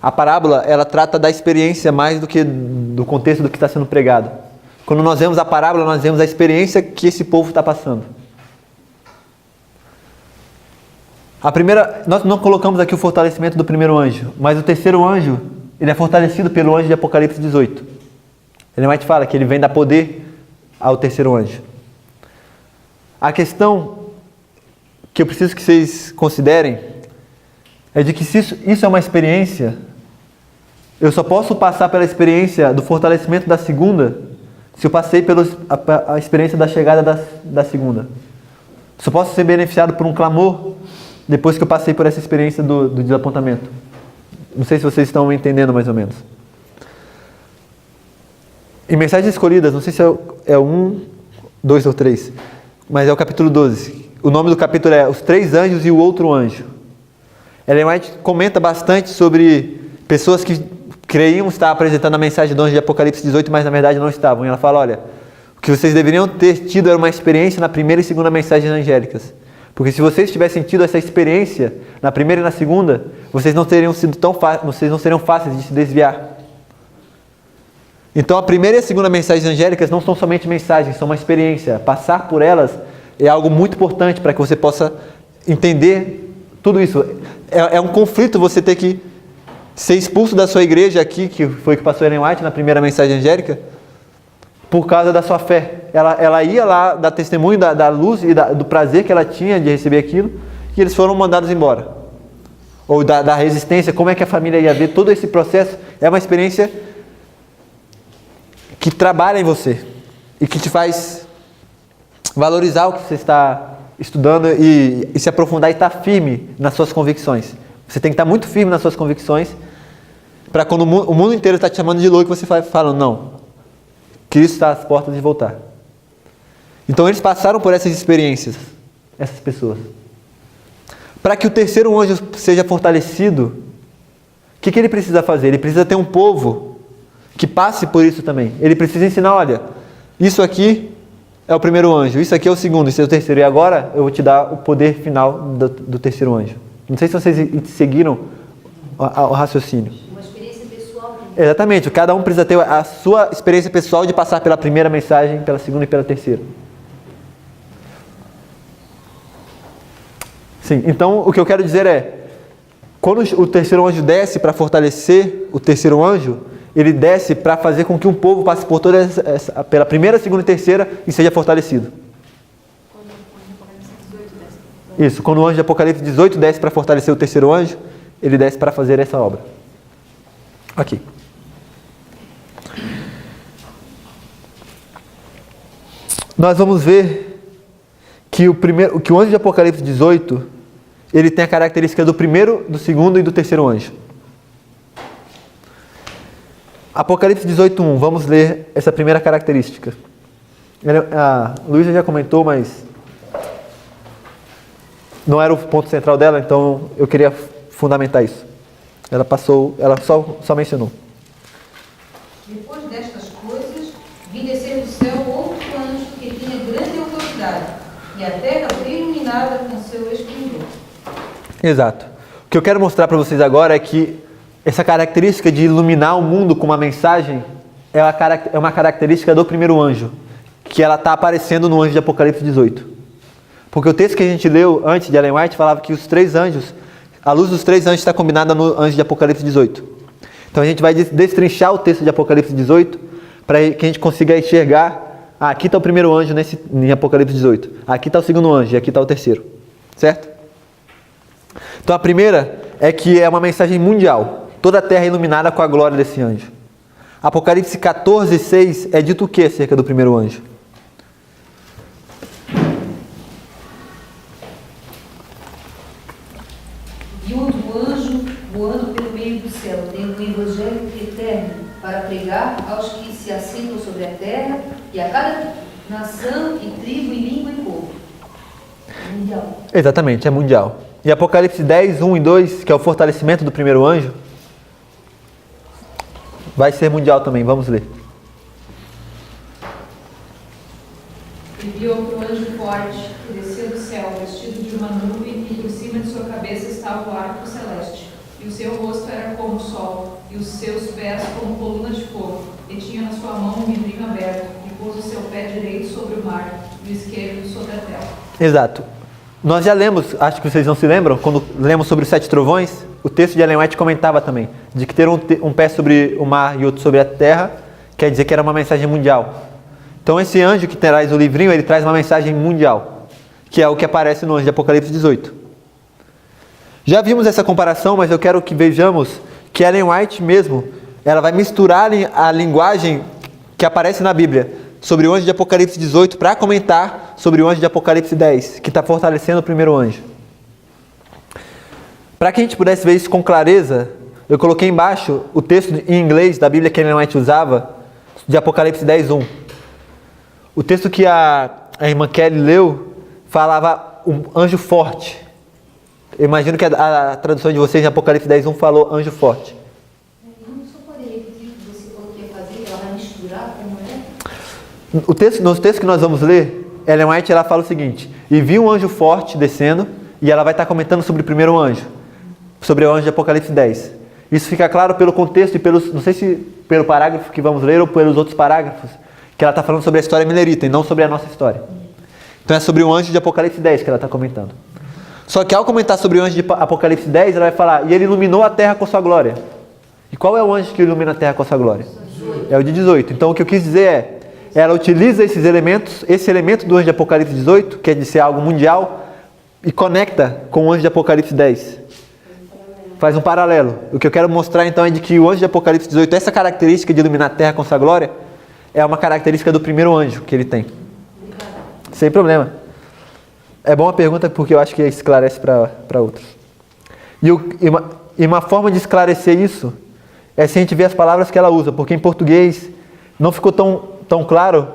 A parábola, ela trata da experiência mais do que do contexto do que está sendo pregado. Quando nós vemos a parábola, nós vemos a experiência que esse povo está passando. Nós não colocamos aqui o fortalecimento do primeiro anjo, mas o terceiro anjo, ele é fortalecido pelo anjo de Apocalipse 18. Ele mais te fala que ele vem dar poder ao terceiro anjo. A questão que eu preciso que vocês considerem é de que se isso é uma experiência, eu só posso passar pela experiência do fortalecimento da segunda se eu passei pela a experiência da chegada da segunda. Só posso ser beneficiado por um clamor depois que eu passei por essa experiência do desapontamento. Não sei se vocês estão me entendendo mais ou menos. Em Mensagens Escolhidas, não sei se é 1, 2 ou 3, mas é o capítulo 12. O nome do capítulo é Os 3 Anjos e o Outro Anjo. Ellen White comenta bastante sobre pessoas que creiam estar apresentando a mensagem do anjo de Apocalipse 18, mas na verdade não estavam. E ela fala, olha, o que vocês deveriam ter tido era uma experiência na primeira e segunda mensagens angélicas. Porque se vocês tivessem tido essa experiência na primeira e na segunda, vocês não seriam fáceis de se desviar. Então a primeira e a segunda mensagens angélicas não são somente mensagens, são uma experiência. Passar por elas é algo muito importante para que você possa entender tudo isso. É um conflito você ter que ser expulso da sua igreja aqui, que foi o que passou Ellen White na primeira mensagem angélica, por causa da sua fé. Ela ia lá dar testemunho da luz e do prazer que ela tinha de receber aquilo, e eles foram mandados embora. Ou da resistência, como é que a família ia ver todo esse processo. É uma experiência que trabalha em você e que te faz valorizar o que você está estudando e se aprofundar e estar firme nas suas convicções. Você tem que estar muito firme nas suas convicções para quando o mundo inteiro está te chamando de louco, você fala, não, Cristo está às portas de voltar. Então eles passaram por essas experiências, essas pessoas. Para que o terceiro anjo seja fortalecido, o que ele precisa fazer? Ele precisa ter um povo que passe por isso também. Ele precisa ensinar, olha, isso aqui é o primeiro anjo, isso aqui é o segundo, isso é o terceiro. E agora eu vou te dar o poder final do terceiro anjo. Não sei se vocês seguiram o raciocínio. Uma experiência pessoal. Exatamente, cada um precisa ter a sua experiência pessoal de passar pela primeira mensagem, pela segunda e pela terceira. Sim, então o que eu quero dizer é, quando o terceiro anjo desce para fortalecer o terceiro anjo, ele desce para fazer com que um povo passe por toda pela primeira, segunda e terceira e seja fortalecido. Isso, quando o anjo de Apocalipse 18 desce para fortalecer o terceiro anjo, ele desce para fazer essa obra. Aqui. Nós vamos ver que o anjo de Apocalipse 18, ele tem a característica do primeiro, do segundo e do terceiro anjo. Apocalipse 18:1, vamos ler essa primeira característica. A Luísa já comentou, mas não era o ponto central dela, então eu queria fundamentar isso. Ela só mencionou. Depois destas coisas, vi descer do céu outro anjo que tinha grande autoridade, e a terra foi iluminada com seu esplendor. Exato. O que eu quero mostrar para vocês agora é que essa característica de iluminar o mundo com uma mensagem é uma característica do primeiro anjo, que ela está aparecendo no anjo de Apocalipse 18. Porque o texto que a gente leu antes de Ellen White falava que os três anjos, a luz dos três anjos está combinada no anjo de Apocalipse 18. Então a gente vai destrinchar o texto de Apocalipse 18 para que a gente consiga enxergar, aqui está o primeiro anjo em Apocalipse 18, aqui está o segundo anjo e aqui está o terceiro. Certo? Então a primeira é que é uma mensagem mundial. Toda a terra é iluminada com a glória desse anjo. Apocalipse 14:6 é dito o que acerca do primeiro anjo? E outro anjo voando pelo meio do céu, tendo um evangelho eterno para pregar aos que se assentam sobre a terra e a cada nação e tribo e língua e povo. É mundial. Exatamente, é mundial. E Apocalipse 10:1 e 2, que é o fortalecimento do primeiro anjo, vai ser mundial também, vamos ler. E vi outro anjo forte, que descia do céu, vestido de uma nuvem, e por cima de sua cabeça estava o arco celeste. E o seu rosto era como o sol, e os seus pés como colunas de fogo. E tinha na sua mão um livrinho aberto, e pôs o seu pé direito sobre o mar, e o esquerdo sobre a terra. Exato. Nós já lemos, acho que vocês não se lembram, quando lemos sobre os 7 trovões, o texto de Ellen White comentava também, de que ter um pé sobre o mar e outro sobre a terra, quer dizer que era uma mensagem mundial. Então esse anjo que traz o livrinho, ele traz uma mensagem mundial, que é o que aparece no anjo de Apocalipse 18. Já vimos essa comparação, mas eu quero que vejamos que Ellen White mesmo, ela vai misturar a linguagem que aparece na Bíblia sobre o anjo de Apocalipse 18 para comentar sobre o anjo de Apocalipse 10, que está fortalecendo o primeiro anjo. Para que a gente pudesse ver isso com clareza, eu coloquei embaixo o texto em inglês da Bíblia que Ellen White usava, de Apocalipse 10:1. O texto que a irmã Kelly leu falava um anjo forte. Eu imagino que a tradução de vocês em Apocalipse 10:1 falou anjo forte. Não só pode repetir o que você falou que ia fazer, ela vai misturar como é? Nos textos que nós vamos ler, Ellen White ela fala o seguinte: e vi um anjo forte descendo, e ela vai estar comentando sobre o primeiro anjo, sobre o anjo de Apocalipse 10. Isso fica claro pelo contexto e não sei se pelo parágrafo que vamos ler ou pelos outros parágrafos, que ela está falando sobre a história milerita e não sobre a nossa história. Então é sobre o anjo de Apocalipse 10 que ela está comentando. Só que ao comentar sobre o anjo de Apocalipse 10, ela vai falar, e ele iluminou a terra com a sua glória. E qual é o anjo que ilumina a terra com a sua glória? É o de 18. Então o que eu quis dizer é, ela utiliza esses elementos, esse elemento do anjo de Apocalipse 18, que é de ser algo mundial, e conecta com o anjo de Apocalipse 10. Faz um paralelo. O que eu quero mostrar então é de que o anjo de Apocalipse 18, essa característica de iluminar a terra com sua glória, é uma característica do primeiro anjo que ele tem. Sem problema. É boa a pergunta porque eu acho que esclarece para outros. E uma forma de esclarecer isso, é se a gente ver as palavras que ela usa, porque em português não ficou tão claro,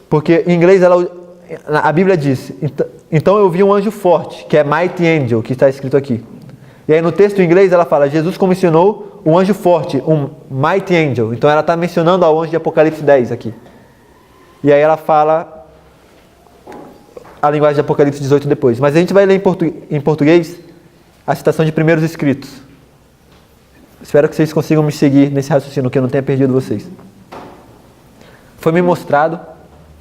porque em inglês a Bíblia diz, então eu vi um anjo forte, que é mighty angel, que está escrito aqui. E aí no texto em inglês ela fala, Jesus comissionou um anjo forte, um mighty angel. Então ela está mencionando ao anjo de Apocalipse 10 aqui. E aí ela fala a linguagem de Apocalipse 18 depois. Mas a gente vai ler em português a citação de primeiros escritos. Espero que vocês consigam me seguir nesse raciocínio, que eu não tenha perdido vocês. Foi-me mostrado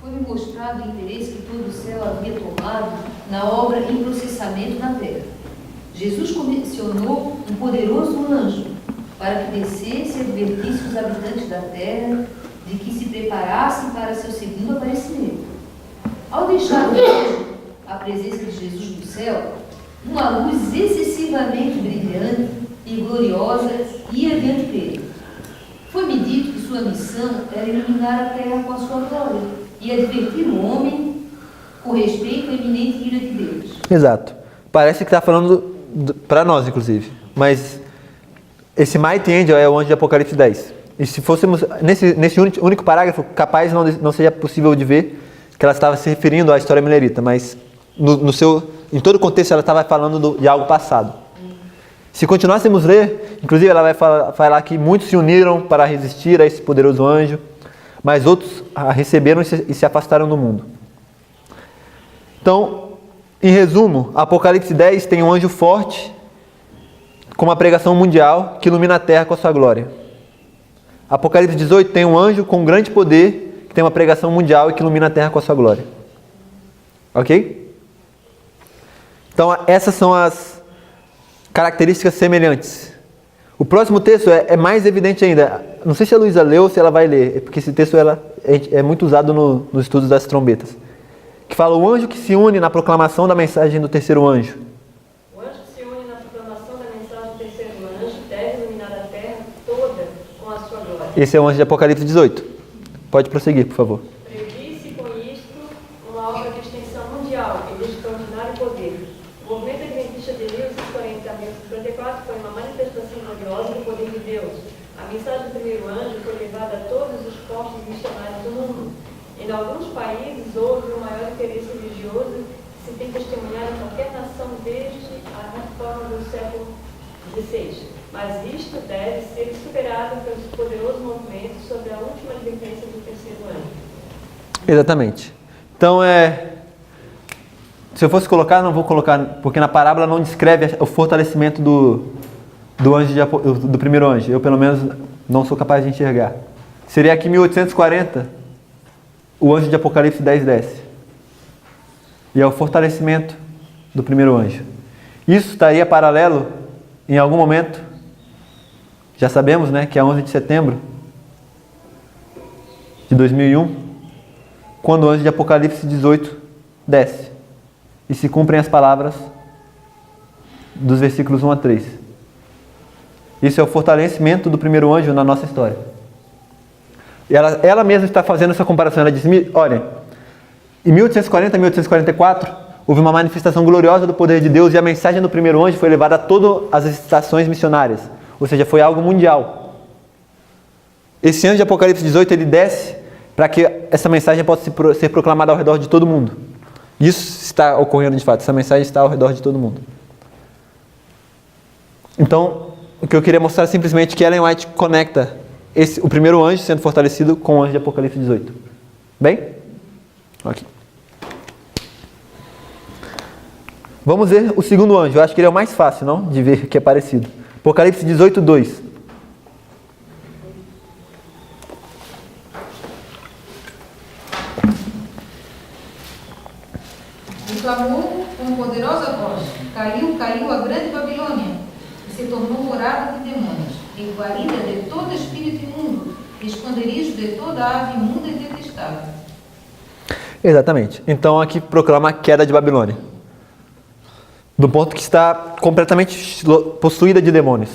o interesse que todo o céu havia tomado na obra em processamento na terra. Jesus comissionou um poderoso anjo para que descesse e advertisse os habitantes da terra de que se preparassem para seu segundo aparecimento. Ao deixar o anjo a presença de Jesus no céu, uma luz excessivamente brilhante e gloriosa ia diante dele. Foi-me dito que sua missão era iluminar a terra com a sua glória e advertir o homem com respeito à iminente ira de Deus. Exato. Parece que está falando para nós, inclusive. Mas esse Mighty Angel é o anjo de Apocalipse 10. E se fôssemos nesse único parágrafo, capaz não seria possível de ver que ela estava se referindo à história milerita, mas em todo o contexto ela estava falando de algo passado. Se continuássemos a ler, inclusive ela vai falar que muitos se uniram para resistir a esse poderoso anjo, mas outros a receberam e se afastaram do mundo. Então, em resumo, Apocalipse 10 tem um anjo forte com uma pregação mundial que ilumina a terra com a sua glória. Apocalipse 18 tem um anjo com grande poder que tem uma pregação mundial e que ilumina a terra com a sua glória. Ok? Então, essas são as características semelhantes. O próximo texto é mais evidente ainda. Não sei se a Luísa leu ou se ela vai ler, porque esse texto é muito usado nos estudos das trombetas. Que fala o anjo que se une na proclamação da mensagem do terceiro anjo. O anjo que se une na proclamação da mensagem do terceiro anjo deve iluminar a terra toda com a sua glória. Esse é o anjo de Apocalipse 18. Pode prosseguir, por favor. Previ-se com isto uma obra de extensão mundial e de extraordinário poder. O movimento adventista de 1840 a 1854 foi uma manifestação gloriosa do poder de Deus. A mensagem do primeiro anjo foi levada a todos os postos missionários do mundo. Em alguns países houve um maior interesse religioso que se tem testemunhado em qualquer nação desde a reforma do século XVI. Mas isto deve ser superado pelo poderoso movimento sobre a última advertência do terceiro anjo. Exatamente. Então se eu fosse colocar, não vou colocar, porque na parábola não descreve o fortalecimento do anjo do primeiro anjo. Eu, pelo menos, não sou capaz de enxergar. Seria aqui 1840, o anjo de Apocalipse 10 desce. E é o fortalecimento do primeiro anjo. Isso estaria paralelo, em algum momento, já sabemos, né, que é 11 de setembro de 2001, quando o anjo de Apocalipse 18 desce. E se cumprem as palavras dos versículos 1 a 3. Isso é o fortalecimento do primeiro anjo na nossa história. E ela mesma está fazendo essa comparação. Ela diz, olha, em 1840 a 1844, houve uma manifestação gloriosa do poder de Deus e a mensagem do primeiro anjo foi levada a todas as estações missionárias. Ou seja, foi algo mundial. Esse anjo de Apocalipse 18, ele desce para que essa mensagem possa ser proclamada ao redor de todo mundo. Isso está ocorrendo de fato, essa mensagem está ao redor de todo mundo. Então, o que eu queria mostrar é simplesmente que Ellen White conecta o primeiro anjo sendo fortalecido com o anjo de Apocalipse 18. Bem? Ok. Vamos ver o segundo anjo. Eu acho que ele é o mais fácil, não? De ver que é parecido. Apocalipse 18, 2. E clamou com poderosa voz: caiu, caiu a grande Babilônia, e se tornou morada de demônios, e guarida de todo espírito imundo, e esconderijo de toda ave imunda e detestável. Exatamente. Então aqui proclama a queda de Babilônia. Do ponto que está completamente possuída de demônios.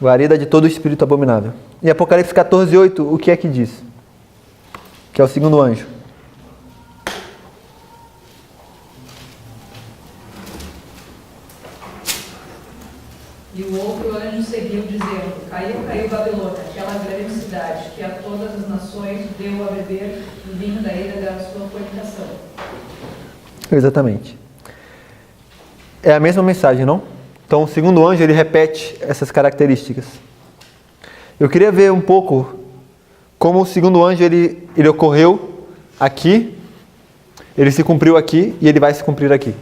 Guarida de todo espírito abominável. E Apocalipse 14, 8, o que é que diz? Que é o segundo anjo. E o outro anjo seguiu dizendo: caiu, caiu beber do vinho da ira da sua fornicação. Exatamente. É a mesma mensagem, não? Então, o segundo anjo, ele repete essas características. Eu queria ver um pouco como o segundo anjo, ele ocorreu aqui, ele se cumpriu aqui e ele vai se cumprir aqui.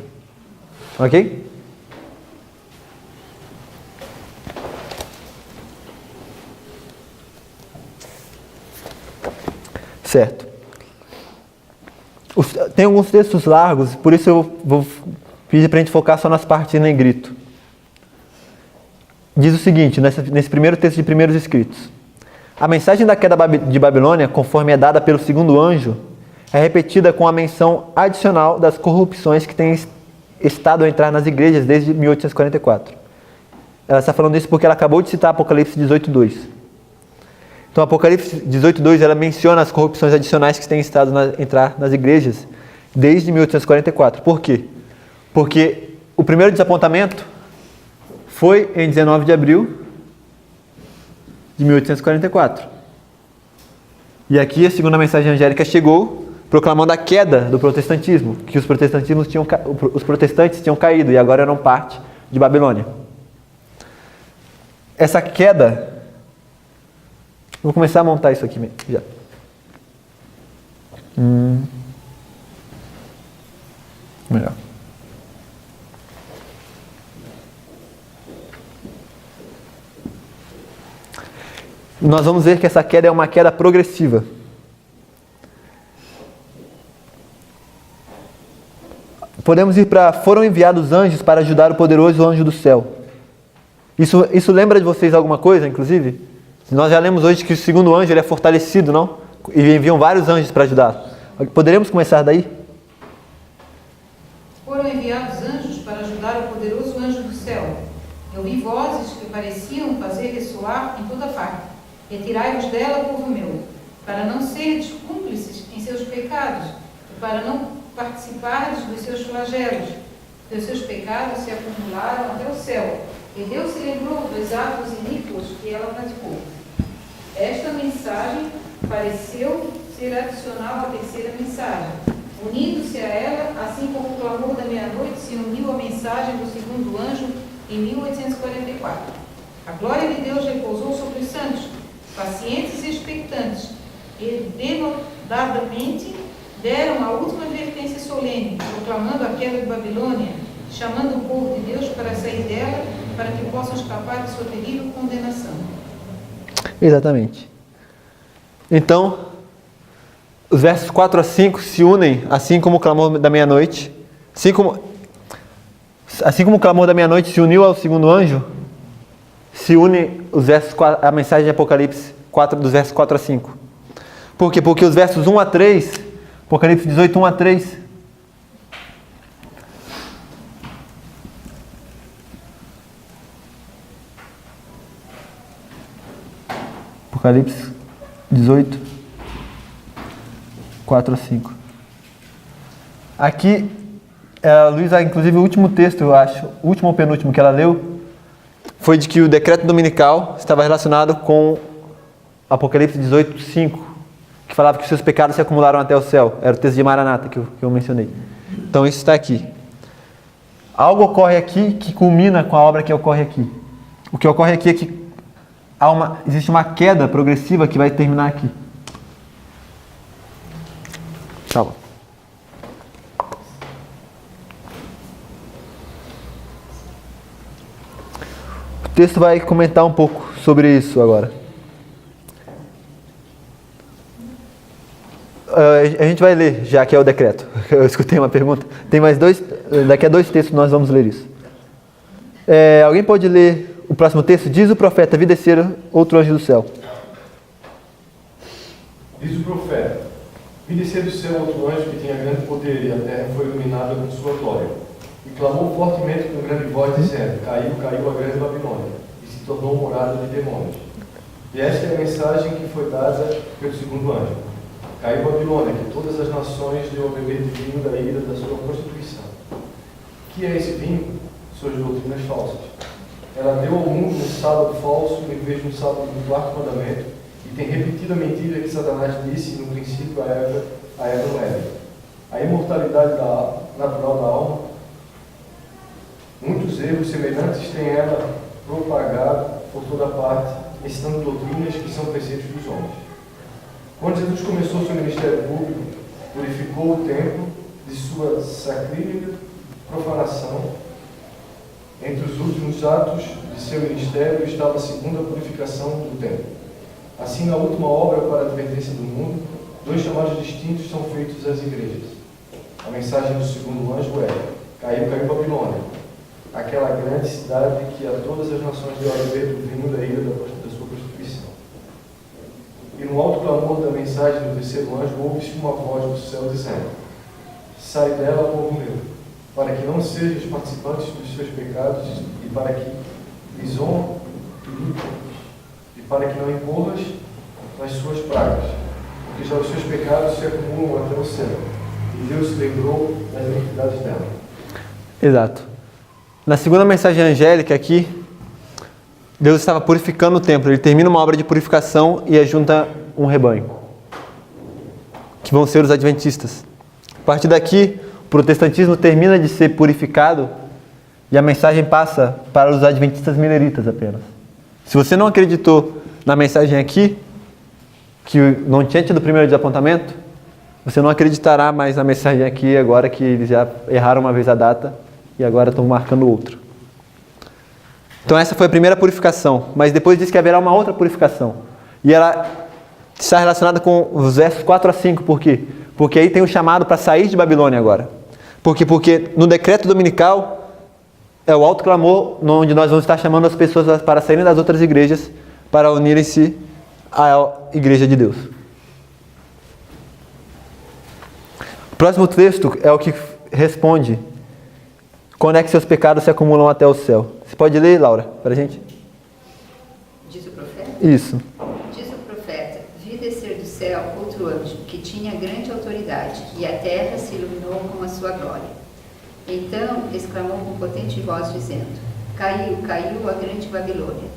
Ok? Certo. Tem alguns textos largos, por isso eu vou pedir para a gente focar só nas partes em negrito. Diz o seguinte, nesse primeiro texto de Primeiros Escritos. A mensagem da queda de Babilônia, conforme é dada pelo segundo anjo, é repetida com a menção adicional das corrupções que têm estado a entrar nas igrejas desde 1844. Ela está falando isso porque ela acabou de citar Apocalipse 18:2. Então, Apocalipse 18:2, ela menciona as corrupções adicionais que têm estado a entrar nas igrejas desde 1844. Por quê? Porque o primeiro desapontamento foi em 19 de abril de 1844. E aqui a segunda mensagem angélica chegou proclamando a queda do protestantismo, que os protestantes tinham caído e agora eram parte de Babilônia. Essa queda... Vou começar a montar isso aqui já. Melhor. Nós vamos ver que essa queda é uma queda progressiva. Podemos ir para... Foram enviados anjos para ajudar o poderoso anjo do céu. Isso lembra de vocês alguma coisa, inclusive? Nós já lemos hoje que o segundo anjo ele é fortalecido, não? E enviam vários anjos para ajudar. Poderíamos começar daí? Foram enviados anjos para ajudar o poderoso anjo do céu. Eu vi vozes que pareciam fazer ressoar em toda parte. Retirai-vos dela, povo meu, para não seres cúmplices em seus pecados, e para não participares dos seus flagelos. Os seus pecados se acumularam até o céu, e Deus se lembrou dos atos iníquos que ela praticou. Esta mensagem pareceu ser adicional à terceira mensagem. Unindo-se a ela, assim como o clamor da meia-noite se uniu à mensagem do segundo anjo em 1844. A glória de Deus repousou sobre os santos, pacientes e expectantes, e denodadamente deram a última advertência solene, proclamando a queda de Babilônia, chamando o povo de Deus para sair dela, para que possam escapar de sua terrível condenação. Exatamente. Então, os versos 4 a 5 se unem, assim como o clamor da meia-noite. Assim como o clamor da meia-noite se uniu ao segundo anjo, se une a mensagem de Apocalipse 4, dos versos 4 a 5. Por quê? Porque os versos 1 a 3, Apocalipse 18, 1 a 3, Apocalipse 18, 4 a 5. Aqui, Luísa, inclusive o último texto, eu acho, o último ou penúltimo que ela leu, foi de que o decreto dominical estava relacionado com Apocalipse 18, 5, que falava que os seus pecados se acumularam até o céu. Era o texto de Maranata que eu mencionei. Então isso está aqui. Algo ocorre aqui que culmina com a obra que ocorre aqui. O que ocorre aqui é que existe uma queda progressiva que vai terminar aqui. Tá bom. O texto vai comentar um pouco sobre isso agora. A gente vai ler, já que é o decreto. Eu escutei uma pergunta. Tem mais dois, daqui a 2 textos nós vamos ler isso. Alguém pode ler o próximo texto? Diz o profeta: vi descer outro anjo do céu. Diz o profeta: vi descer do céu outro anjo que tinha grande poder, e a terra foi iluminada com sua glória. E clamou fortemente com grande voz, dizendo: caiu a grande Babilônia, e se tornou morada de demônios. E esta é a mensagem que foi dada pelo segundo anjo: caiu Babilônia, que todas as nações deu a beber de vinho da ira da sua constituição. Que é esse vinho? Suas doutrinas falsas. Ela deu ao mundo um sábado falso em vez de um sábado do quarto mandamento, e tem repetido a mentira que Satanás disse no princípio a Eva no Éden. A imortalidade natural da alma. Muitos erros semelhantes tem ela propagado por toda parte, ensinando doutrinas que são preceitos dos homens. Quando Jesus começou seu ministério público, purificou o templo de sua sacrílega profanação. Entre os últimos atos de seu ministério estava a segunda purificação do templo. Assim, na última obra para a advertência do mundo, 2 chamados distintos são feitos às igrejas. A mensagem do segundo anjo é: caiu Babilônia, aquela grande cidade que a todas as nações deu a beber do vinho da ira da sua prostituição. E no alto clamor da mensagem do terceiro anjo, ouve-se uma voz do céu dizendo: sai dela, povo meu, para que não sejas participantes dos seus pecados e para que e para que não incorras nas suas pragas, porque já os seus pecados se acumulam até o céu, e Deus se lembrou das iniquidades dela. Exato. Na segunda mensagem angélica aqui, Deus estava purificando o templo. Ele termina uma obra de purificação e ajunta um rebanho, que vão ser os adventistas. A partir daqui, o protestantismo termina de ser purificado e a mensagem passa para os adventistas mileritas apenas. Se você não acreditou na mensagem aqui, que não tinha tido o primeiro desapontamento, você não acreditará mais na mensagem aqui agora que eles já erraram uma vez a data e agora estão marcando outro. Então essa foi a primeira purificação, mas depois diz que haverá uma outra purificação. E ela está relacionada com os versos 4 a 5, por quê? Porque aí tem o chamado para sair de Babilônia agora. Porque no decreto dominical é o alto clamor, onde nós vamos estar chamando as pessoas para saírem das outras igrejas, para unirem-se à igreja de Deus. O próximo texto é o que responde: quando é que seus pecados se acumulam até o céu? Você pode ler, Laura, para a gente? Diz o profeta? Isso. Diz o profeta: vi descer do céu outro anjo, que tinha grande autoridade, e a terra se iluminou com a sua glória. Então exclamou com potente voz, dizendo: caiu, caiu a grande Babilônia.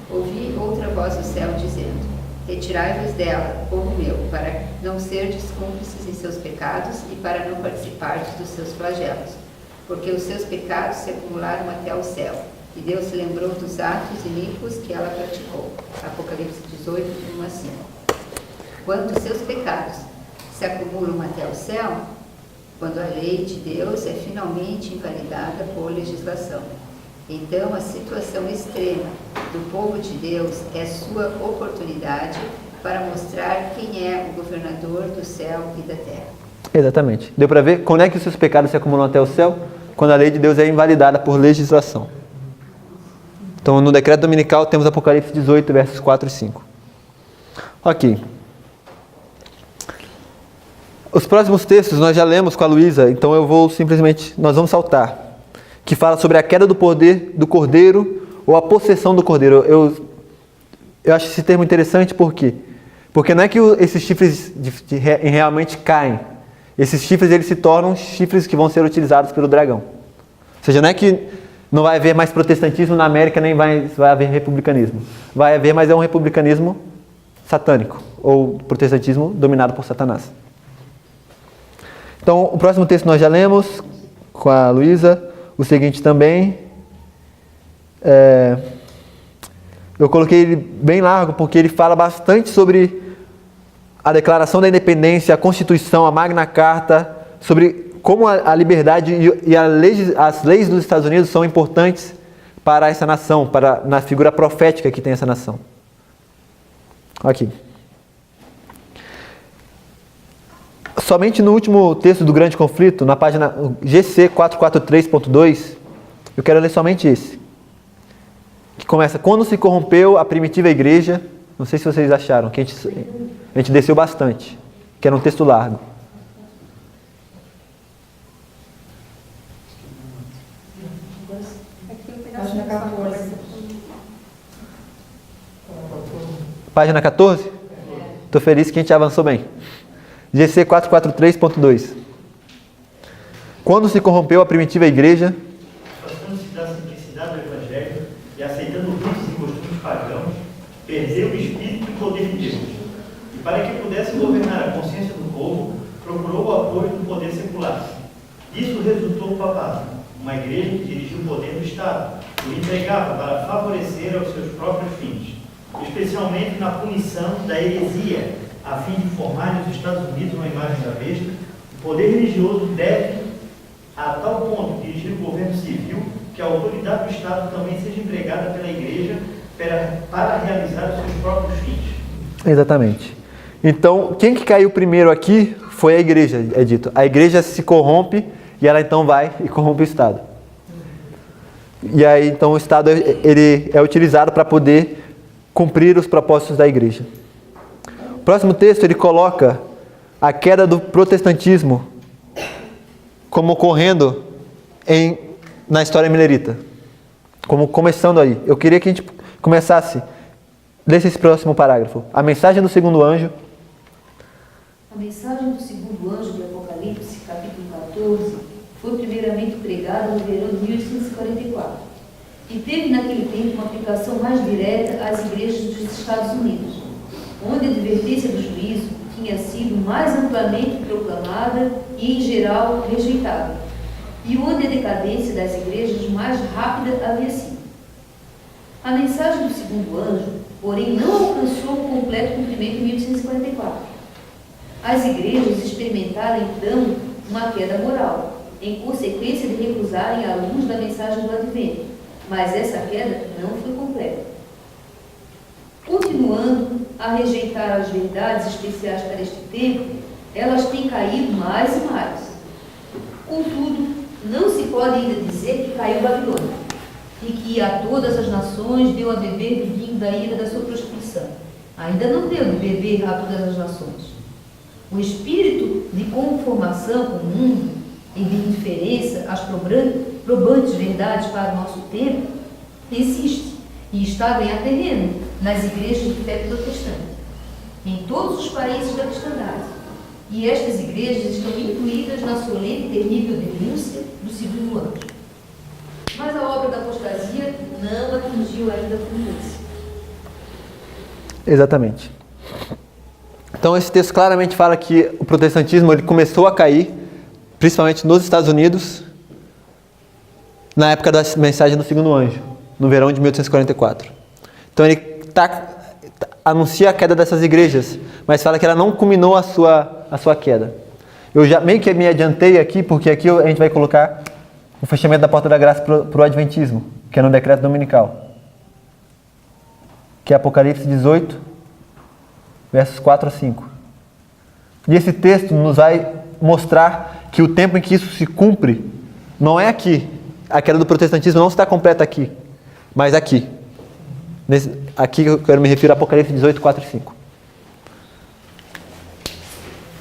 Ouvi outra voz do céu, dizendo: retirai-vos dela, povo meu, para não serdes cúmplices em seus pecados e para não participardes dos seus flagelos, porque os seus pecados se acumularam até ao céu, e Deus se lembrou dos atos iníquos que ela praticou. Apocalipse 18, 1 a 5. Quando os seus pecados se acumulam até o céu, quando a lei de Deus é finalmente invalidada por legislação. Então, a situação extrema do povo de Deus é sua oportunidade para mostrar quem é o governador do céu e da terra. Exatamente. Deu para ver? Quando é que os seus pecados se acumulam até o céu? Quando a lei de Deus é invalidada por legislação. Então, no decreto dominical, temos Apocalipse 18, versos 4 e 5. Ok. Os próximos textos nós já lemos com a Luísa, então nós vamos saltar, que fala sobre a queda do poder do cordeiro ou a possessão do cordeiro. Eu acho esse termo interessante, por quê? Porque não é que esses chifres realmente caem. Esses chifres eles se tornam chifres que vão ser utilizados pelo dragão. Ou seja, não é que não vai haver mais protestantismo na América, nem vai haver republicanismo. Vai haver, mas é um republicanismo satânico, ou protestantismo dominado por Satanás. Então, o próximo texto nós já lemos com a Luísa, o seguinte também. Eu coloquei ele bem largo porque ele fala bastante sobre a Declaração da Independência, a Constituição, a Magna Carta, sobre como a liberdade e as leis dos Estados Unidos são importantes para essa nação, na figura profética que tem essa nação. Aqui. Somente no último texto do Grande Conflito, na página GC 443.2, eu quero ler somente esse. Que começa: quando se corrompeu a primitiva igreja. Não sei se vocês acharam, que a gente desceu bastante, que era um texto largo. Página 14? Estou feliz que a gente avançou bem. GC 443.2. Quando se corrompeu a primitiva igreja, afastando-se da simplicidade do Evangelho e aceitando ritos e costumes pagãos, perdeu o espírito e o poder de Deus. Para que pudesse governar a consciência do povo, procurou o apoio do poder secular. Isso resultou o papado, uma igreja que dirigia o poder do Estado, e o empregava para favorecer aos seus próprios fins, especialmente na punição da heresia, a fim de formar nos Estados Unidos uma imagem da besta. O poder religioso deve, a tal ponto, dirigir o governo civil, que a autoridade do Estado também seja empregada pela igreja para realizar os seus próprios fins. Exatamente. Então, quem que caiu primeiro aqui foi a igreja, é dito. A igreja se corrompe e ela então vai e corrompe o Estado. E aí, então, o Estado ele é utilizado para poder cumprir os propósitos da igreja. O próximo texto, ele coloca a queda do protestantismo como ocorrendo na história milerita. Como começando aí. Eu queria que a gente começasse, lesse esse próximo parágrafo. A mensagem do segundo anjo. A mensagem do segundo anjo de Apocalipse, capítulo 14, foi primeiramente pregada no verão de 1844 e teve naquele tempo uma aplicação mais direta às igrejas dos Estados Unidos, onde a advertência do juízo tinha sido mais amplamente proclamada e, em geral, rejeitada, e onde a decadência das igrejas mais rápida havia sido. A mensagem do segundo anjo, porém, não alcançou o completo cumprimento em 1844. As igrejas experimentaram, então, uma queda moral, em consequência de recusarem a luz da mensagem do advento, mas essa queda não foi completa. Continuando a rejeitar as verdades especiais para este tempo, elas têm caído mais e mais. Contudo, não se pode ainda dizer que caiu Babilônia, e que a todas as nações deu a beber do vinho da ira da sua prostituição. Ainda não deu de beber a todas as nações. O espírito de conformação com o mundo e de indiferença às probantes verdades para o nosso tempo existe e está a ganhar terreno nas igrejas de fé protestante, em todos os países da cristandade. E estas igrejas estão incluídas na solene e terrível denúncia do segundo anjo. Mas a obra da apostasia não atingiu ainda a culminância. Exatamente. Então esse texto claramente fala que o protestantismo ele começou a cair, principalmente nos Estados Unidos, na época da mensagem do segundo anjo, no verão de 1844. Então ele anuncia a queda dessas igrejas, mas fala que ela não culminou a sua queda. Eu já meio que me adiantei aqui, porque aqui a gente vai colocar o fechamento da porta da graça para o Adventismo, que é no decreto dominical, que é Apocalipse 18, versos 4 a 5. E esse texto nos vai mostrar que o tempo em que isso se cumpre não é aqui. A queda do protestantismo não está completa aqui, mas aqui. Aqui eu quero me referir a Apocalipse 18, 4 e 5.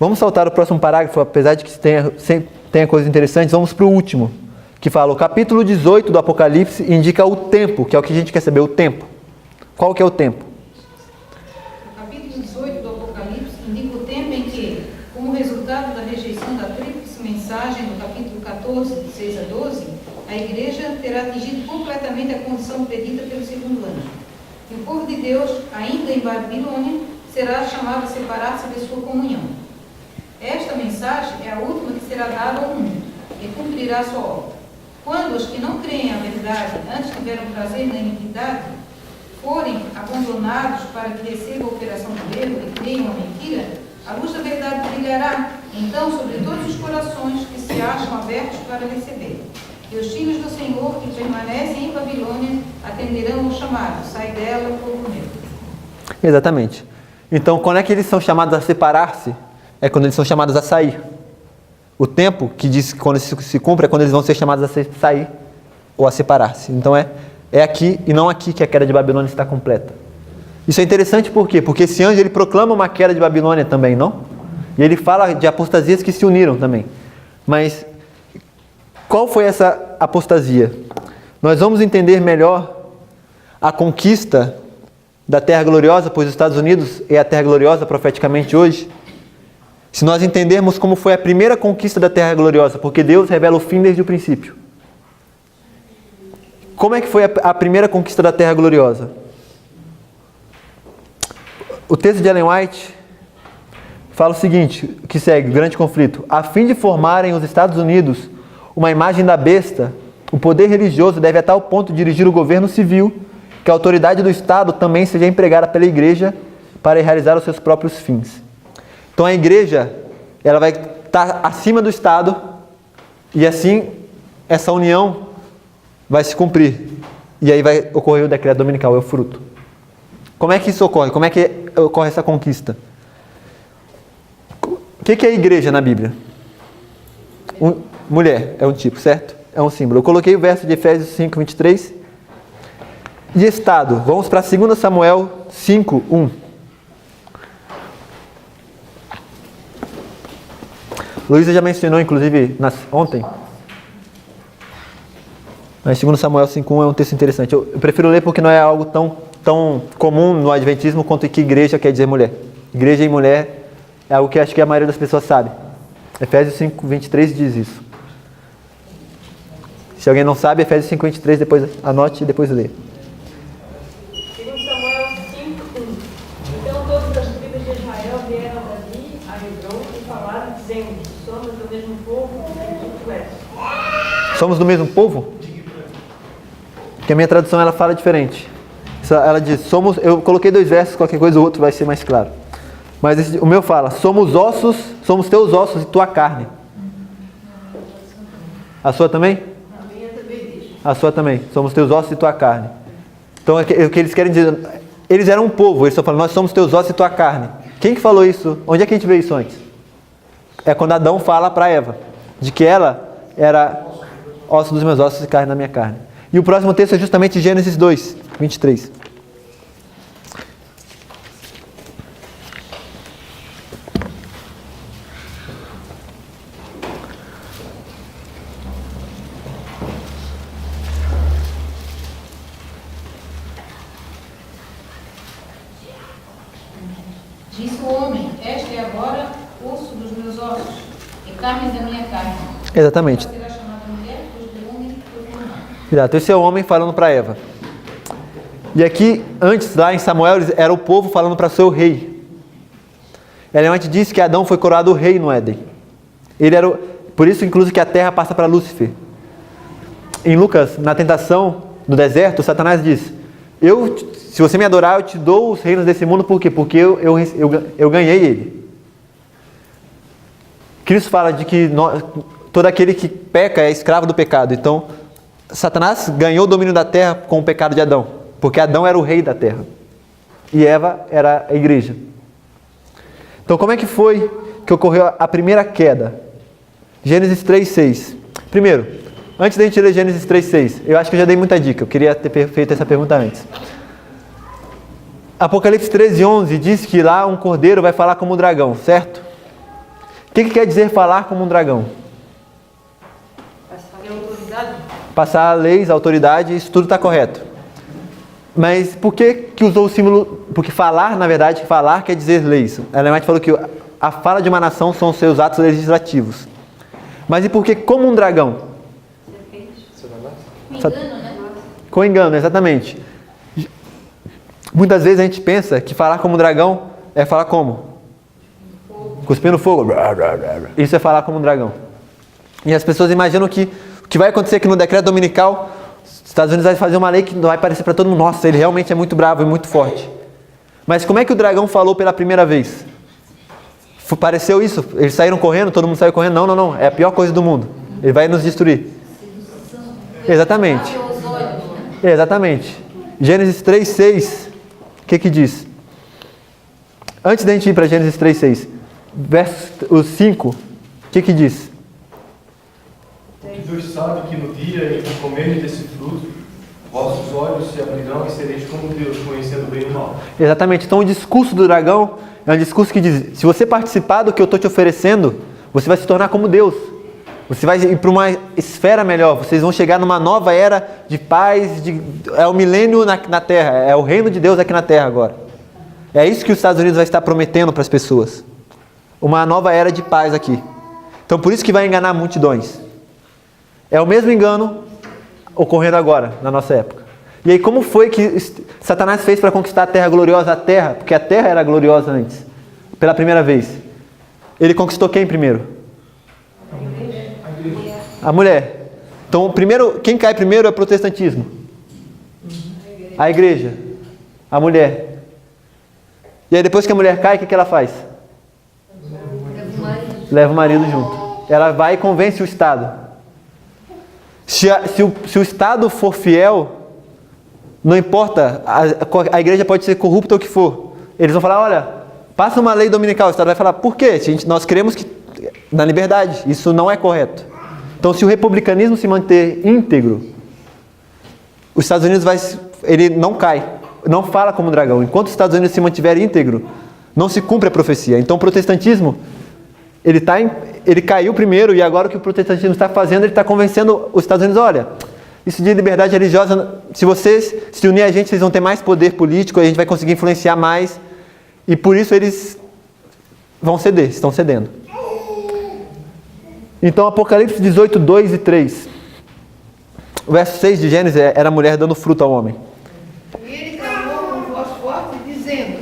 Vamos saltar o próximo parágrafo, apesar de que tenha coisas interessantes, vamos para o último, que fala: o capítulo 18 do Apocalipse indica o tempo, que é o que a gente quer saber, o tempo. Qual que é o tempo? O capítulo 18 do Apocalipse indica o tempo em que, como resultado da rejeição da tríplice mensagem do capítulo 14, de 6 a 12, a igreja terá atingido completamente a condição predita pelo segundo anjo. E o povo de Deus, ainda em Babilônia, será chamado a separar-se de sua comunhão. Esta mensagem é a última que será dada ao mundo e cumprirá sua obra. Quando os que não creem a verdade antes tiveram prazer na iniquidade, forem abandonados para que recebam a operação do erro e creiam a mentira, a luz da verdade brilhará, então, sobre todos os corações que se acham abertos para receber. E os filhos do Senhor que permanecem em Babilônia atenderão ao chamado: sai dela, povo meu. Exatamente. Então, quando é que eles são chamados a separar-se? É quando eles são chamados a sair. O tempo que diz que quando isso se cumpre é quando eles vão ser chamados a sair ou a separar-se. Então é aqui e não aqui que a queda de Babilônia está completa. Isso é interessante por quê? Porque esse anjo ele proclama uma queda de Babilônia também, não? E ele fala de apostasias que se uniram também. Mas qual foi essa apostasia? Nós vamos entender melhor a conquista da Terra Gloriosa, pois os Estados Unidos é a Terra Gloriosa profeticamente hoje, se nós entendermos como foi a primeira conquista da Terra Gloriosa, porque Deus revela o fim desde o princípio. Como é que foi a primeira conquista da Terra Gloriosa? O texto de Ellen White fala o seguinte, que segue, o grande conflito. A fim de formarem os Estados Unidos uma imagem da besta, o poder religioso deve a tal ponto dirigir o governo civil que a autoridade do Estado também seja empregada pela igreja para realizar os seus próprios fins. Então a igreja, ela vai estar acima do Estado e assim essa união vai se cumprir. E aí vai ocorrer o decreto dominical, é o fruto. Como é que isso ocorre? Como é que ocorre essa conquista? O que é a igreja na Bíblia? Mulher, é um tipo, certo? É um símbolo. Eu coloquei o verso de Efésios 5, 23. E Estado, vamos para 2 Samuel 5, 1. Luísa já mencionou, inclusive, ontem. Mas 2 Samuel 5, 1 é um texto interessante. Eu prefiro ler porque não é algo tão comum no Adventismo quanto que igreja quer dizer mulher. Igreja e mulher é algo que acho que a maioria das pessoas sabe. Efésios 5, 23 diz isso. Se alguém não sabe, Efésios 5, 23, depois anote e depois lê. 2 Samuel 5, 1. Então todas as tribos de Israel vieram a Davi, a Hebron, e falaram, dizendo, somos do mesmo povo que tu és. Somos do mesmo povo? Porque a minha tradução ela fala diferente. Ela diz, somos, eu coloquei 2 versos, qualquer coisa ou outro vai ser mais claro. Mas o meu fala, somos ossos, somos teus ossos e tua carne. A sua também? A minha também diz. A sua também. Somos teus ossos e tua carne. Então, o que eles querem dizer? Eles eram um povo, eles estão falando, nós somos teus ossos e tua carne. Quem que falou isso? Onde é que a gente vê isso antes? É quando Adão fala para Eva, de que ela era osso dos meus ossos e carne da minha carne. E o próximo texto é justamente Gênesis 2, 23. Disse o homem, este é agora osso dos meus ossos e carne da minha carne. Exatamente. Será chamada mulher, pois do homem foi formado. Exato, esse é o homem falando para Eva. E aqui, antes, lá em Samuel, era o povo falando para seu rei. Elefante disse que Adão foi coroado rei no Éden. Ele era por isso, inclusive, que a terra passa para Lúcifer. Em Lucas, na tentação, no deserto, Satanás diz, se você me adorar, eu te dou os reinos desse mundo, por quê? Porque eu ganhei ele. Cristo fala de que todo aquele que peca é escravo do pecado. Então, Satanás ganhou o domínio da terra com o pecado de Adão, porque Adão era o rei da terra e Eva era a igreja. Então, como é que foi que ocorreu a primeira queda? Gênesis 3:6. Primeiro, antes da gente ler Gênesis 3:6, eu acho que eu já dei muita dica, eu queria ter feito essa pergunta antes. Apocalipse 13:11 diz que lá um cordeiro vai falar como um dragão, certo? O que quer dizer falar como um dragão? Passar leis, autoridade, isso tudo está correto. Mas por que usou o símbolo? Porque falar, na verdade, falar quer dizer leis. A Ellen White falou que a fala de uma nação são os seus atos legislativos. Mas e por que como um dragão? Com engano, né? Com engano, exatamente. Muitas vezes a gente pensa que falar como um dragão é falar como? Cuspindo fogo. Isso é falar como um dragão. E as pessoas imaginam que o que vai acontecer aqui no decreto dominical, os Estados Unidos vai fazer uma lei que vai parecer para todo mundo, nossa, ele realmente é muito bravo e muito forte. Mas como é que o dragão falou pela primeira vez? Pareceu isso? Eles saíram correndo, todo mundo saiu correndo? Não, é a pior coisa do mundo. Ele vai nos destruir. Exatamente. Exatamente. Gênesis 3:6, o que diz? Antes da gente ir para Gênesis 3:6, verso 5, o que diz? Que Deus sabe que no dia em que comerem desse fruto, vossos olhos se abrirão e sereis como Deus, conhecendo o bem e o mal. Exatamente. Então o discurso do dragão é um discurso que diz, se você participar do que eu estou te oferecendo, você vai se tornar como Deus. Você vai ir para uma esfera melhor, vocês vão chegar numa nova era de paz, é o milênio na Terra, é o reino de Deus aqui na Terra agora. É isso que os Estados Unidos vai estar prometendo para as pessoas. Uma nova era de paz aqui. Então por isso que vai enganar multidões. É o mesmo engano ocorrendo agora, na nossa época. E aí como foi que Satanás fez para conquistar a terra gloriosa, a terra? Porque a terra era gloriosa antes, pela primeira vez. ele conquistou quem primeiro? A mulher. Então, primeiro, quem cai primeiro é o protestantismo. A igreja. A mulher. E aí depois que a mulher cai, o que ela faz? Leva o marido junto. Ela vai e convence o Estado. Se o Estado for fiel, não importa, a igreja pode ser corrupta ou o que for. Eles vão falar, olha, passa uma lei dominical. O Estado vai falar, por quê? Nós queremos que na liberdade. Isso não é correto. Então, se o republicanismo se manter íntegro, os Estados Unidos ele não cai, não fala como dragão. Enquanto os Estados Unidos se mantiver íntegro, não se cumpre a profecia. Então, o protestantismo, ele caiu primeiro, e agora o que o protestantismo está fazendo, ele está convencendo os Estados Unidos, olha, isso de liberdade religiosa, se vocês se unirem a gente, vocês vão ter mais poder político, a gente vai conseguir influenciar mais, e por isso eles vão ceder, estão cedendo. Então, Apocalipse 18, 2 e 3. O verso 6 de Gênesis era a mulher dando fruto ao homem. E ele clamou com voz forte, dizendo: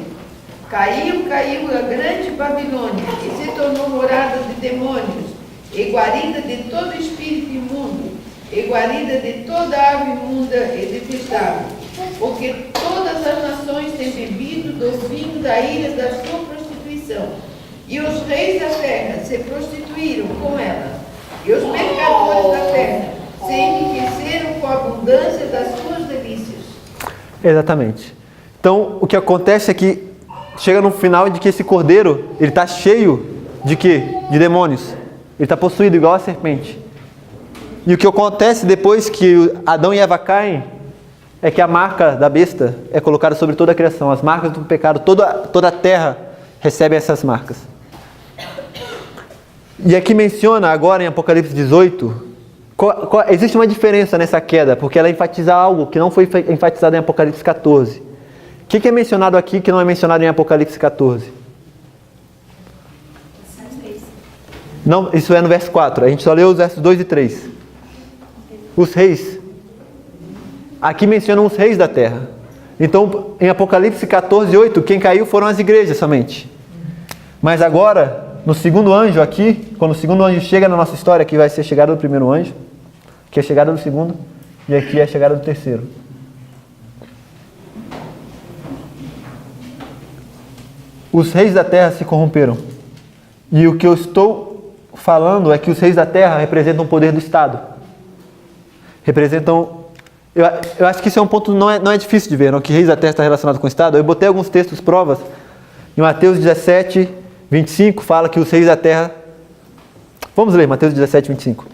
Caiu, caiu a grande Babilônia, e se tornou morada de demônios, e guarida de todo espírito imundo, e guarida de toda ave imunda e detestável, porque todas as nações têm bebido do vinho da ira da sua prostituição, e os reis da terra se prostituíram com ela, e os mercadores da terra se enriqueceram com a abundância das suas delícias. Exatamente. Então, o que acontece é que chega no final de que esse cordeiro, ele está cheio de quê? De demônios. Ele está possuído igual a serpente. E o que acontece depois que Adão e Eva caem, é que a marca da besta é colocada sobre toda a criação. As marcas do pecado, toda a terra recebe essas marcas. E aqui menciona agora em Apocalipse 18, existe uma diferença nessa queda, porque ela enfatiza algo que não foi enfatizado em Apocalipse 14. O que é mencionado aqui que não é mencionado em Apocalipse 14? Não, isso é no verso 4. A gente só leu os versos 2 e 3. Os reis. Aqui mencionam os reis da terra. Então, em Apocalipse 14, 8, quem caiu foram as igrejas somente. Mas agora, no segundo anjo aqui, quando o segundo anjo chega na nossa história, aqui vai ser a chegada do primeiro anjo, que é a chegada do segundo, e aqui é a chegada do terceiro. Os reis da terra se corromperam. E o que eu estou falando é que os reis da terra representam o poder do Estado. Representam... Eu acho que isso é um ponto não é difícil de ver, não? Que reis da terra está relacionado com o Estado. Eu botei alguns textos, provas. Em Mateus 17, 25, fala que os reis da terra... Vamos ler Mateus 17, 25.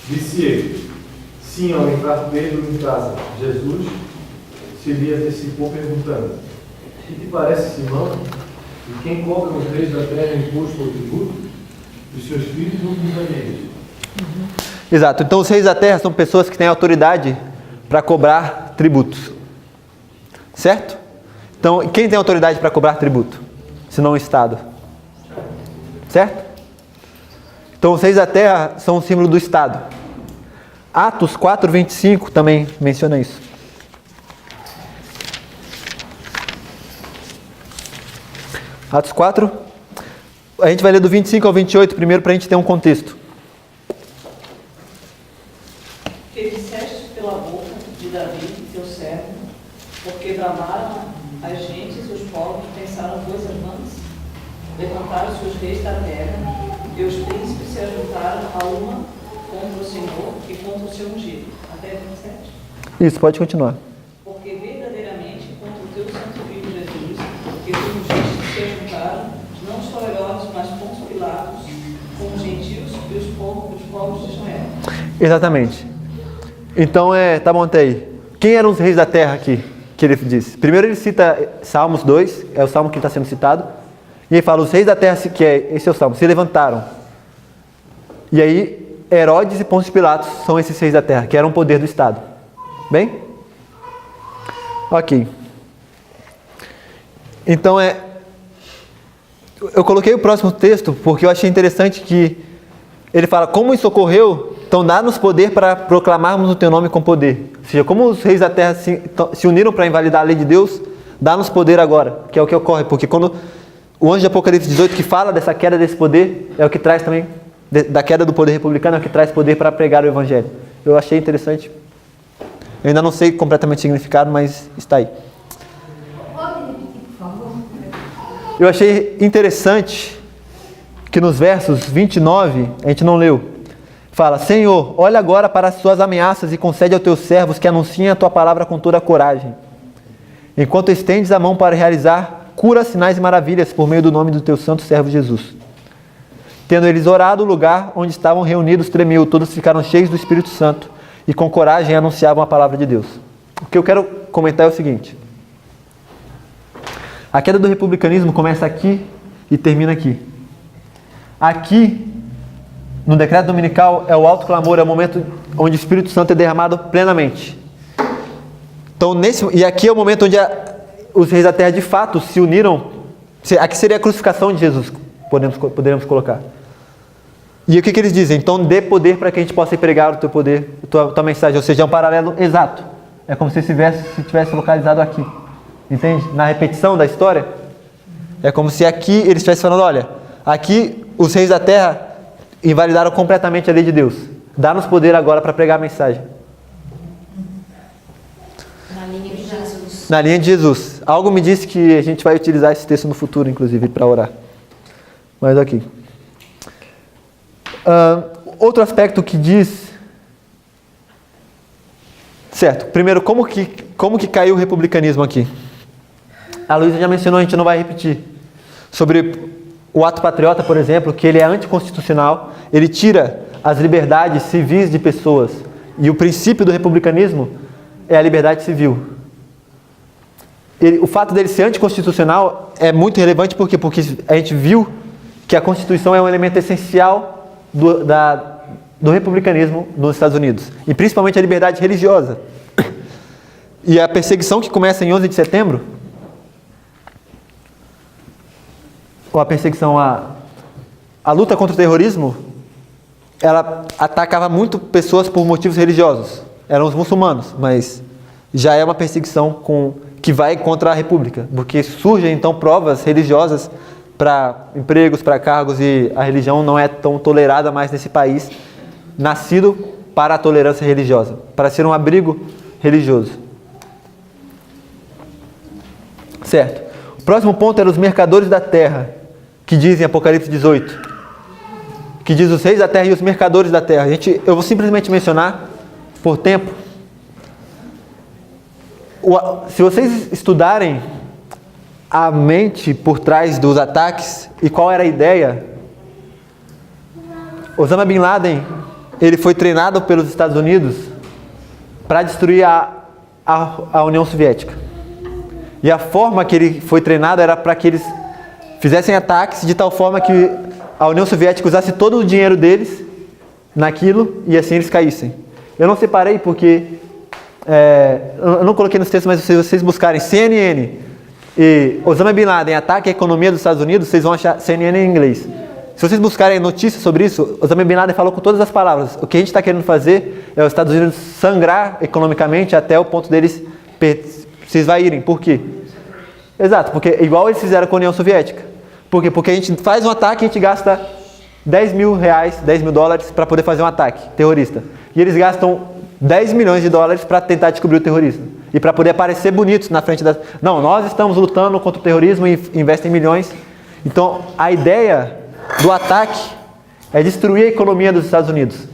Disse ele: Sim, ao entrar Pedro em casa, Jesus se lhe antecipou perguntando: Que te parece, Simão? E quem cobra os reis da terra imposto ou tributo? Os seus filhos ou companheiros? Exato. Então os reis da terra são pessoas que têm autoridade para cobrar tributos. Certo? Então, quem tem autoridade para cobrar tributo? Senão o Estado. Certo? Então os reis da terra são um símbolo do Estado. Atos 4, 25 também menciona isso. Atos 4, a gente vai ler do 25 ao 28 primeiro para a gente ter um contexto. Que disseste pela boca de Davi, teu servo, porque bramaram as gentes, os povos, pensaram coisas vãs, levantaram seus reis da terra, e os príncipes se ajuntaram a uma contra o Senhor e contra o seu ungido. Até 27. Isso, pode continuar. Porque verdadeiramente contra o teu santo filho Jesus, que tu ungiste, se ajuntaram, não só Herodes, mas Pôncio Pilatos, com os gentios e os povos de Israel. Exatamente. Então, tá bom até aí. Quem eram os reis da terra aqui, que ele disse? Primeiro ele cita Salmos 2, é o salmo que está sendo citado, e ele fala, os reis da terra, que esse é o salmo, se levantaram. E aí, Herodes e Pôncio Pilatos são esses reis da terra, que eram o poder do Estado. Bem? Ok. Então, eu coloquei o próximo texto, porque eu achei interessante que ele fala como isso ocorreu Então dá-nos poder para proclamarmos o teu nome com poder. Ou seja, como os reis da terra se uniram para invalidar a lei de Deus, dá-nos poder agora, que é o que ocorre. Porque quando o anjo de Apocalipse 18 que fala dessa queda desse poder, é o que traz também, da queda do poder republicano, é o que traz poder para pregar o evangelho. Eu achei interessante. Eu ainda não sei completamente o significado, mas está aí. Pode repetir, por favor? Eu achei interessante que nos versos 29, a gente não leu, fala: Senhor, olha agora para as suas ameaças e concede aos teus servos que anunciem a tua palavra com toda a coragem, enquanto estendes a mão para realizar curas, sinais e maravilhas por meio do nome do teu santo servo Jesus. Tendo eles orado, o lugar onde estavam reunidos tremeu, todos ficaram cheios do Espírito Santo e com coragem anunciavam a palavra de Deus. O que eu quero comentar é o seguinte: a queda do republicanismo começa aqui e termina aqui. Aqui, no decreto dominical, é o alto clamor, é o momento onde o Espírito Santo é derramado plenamente. Então, e aqui é o momento onde os reis da terra de fato se uniram. Aqui seria a crucificação de Jesus, poderemos colocar. E o que eles dizem? Então dê poder para que a gente possa pregar o teu poder, a tua mensagem. Ou seja, é um paralelo exato. É como se estivesse localizado aqui. Entende? Na repetição da história, é como se aqui eles estivessem falando: olha, aqui os reis da terra invalidaram completamente a lei de Deus. Dá-nos poder agora para pregar a mensagem. Na linha de Jesus. Na linha de Jesus. Algo me disse que a gente vai utilizar esse texto no futuro, inclusive, para orar. Mas aqui. Outro aspecto que diz... Certo. Primeiro, como que caiu o republicanismo aqui? A Luísa já mencionou, a gente não vai repetir. Sobre o ato patriota, por exemplo, que ele é anticonstitucional, ele tira as liberdades civis de pessoas. E o princípio do republicanismo é a liberdade civil. O fato dele ser anticonstitucional é muito relevante porque a gente viu que a Constituição é um elemento essencial do republicanismo nos Estados Unidos. E principalmente a liberdade religiosa. E a perseguição que começa em 11 de setembro, ou a perseguição, a luta contra o terrorismo, ela atacava muito pessoas por motivos religiosos. Eram os muçulmanos, mas já é uma perseguição que vai contra a república, porque surgem então provas religiosas para empregos, para cargos, e a religião não é tão tolerada mais nesse país, nascido para a tolerância religiosa, para ser um abrigo religioso. Certo. O próximo ponto era os mercadores da terra, que diz em Apocalipse 18, que diz os reis da terra e os mercadores da terra. Eu vou simplesmente mencionar, por tempo. Se vocês estudarem a mente por trás dos ataques e qual era a ideia, Osama Bin Laden, ele foi treinado pelos Estados Unidos para destruir a União Soviética. E a forma que ele foi treinado era para que eles fizessem ataques de tal forma que a União Soviética usasse todo o dinheiro deles naquilo e assim eles caíssem. Eu não separei porque... eu não coloquei nos textos, mas se vocês buscarem CNN e Osama Bin Laden ataque a economia dos Estados Unidos, vocês vão achar CNN em inglês. Se vocês buscarem notícias sobre isso, Osama Bin Laden falou com todas as palavras. O que a gente está querendo fazer é os Estados Unidos sangrar economicamente até o ponto deles se esvaírem. Por quê? Exato, porque igual eles fizeram com a União Soviética. Por quê? Porque a gente faz um ataque e a gente gasta 10 mil reais, 10 mil dólares para poder fazer um ataque terrorista. E eles gastam 10 milhões de dólares para tentar descobrir o terrorismo. E para poder aparecer bonitos na frente das... Não, nós estamos lutando contra o terrorismo e investem milhões. Então, a ideia do ataque é destruir a economia dos Estados Unidos.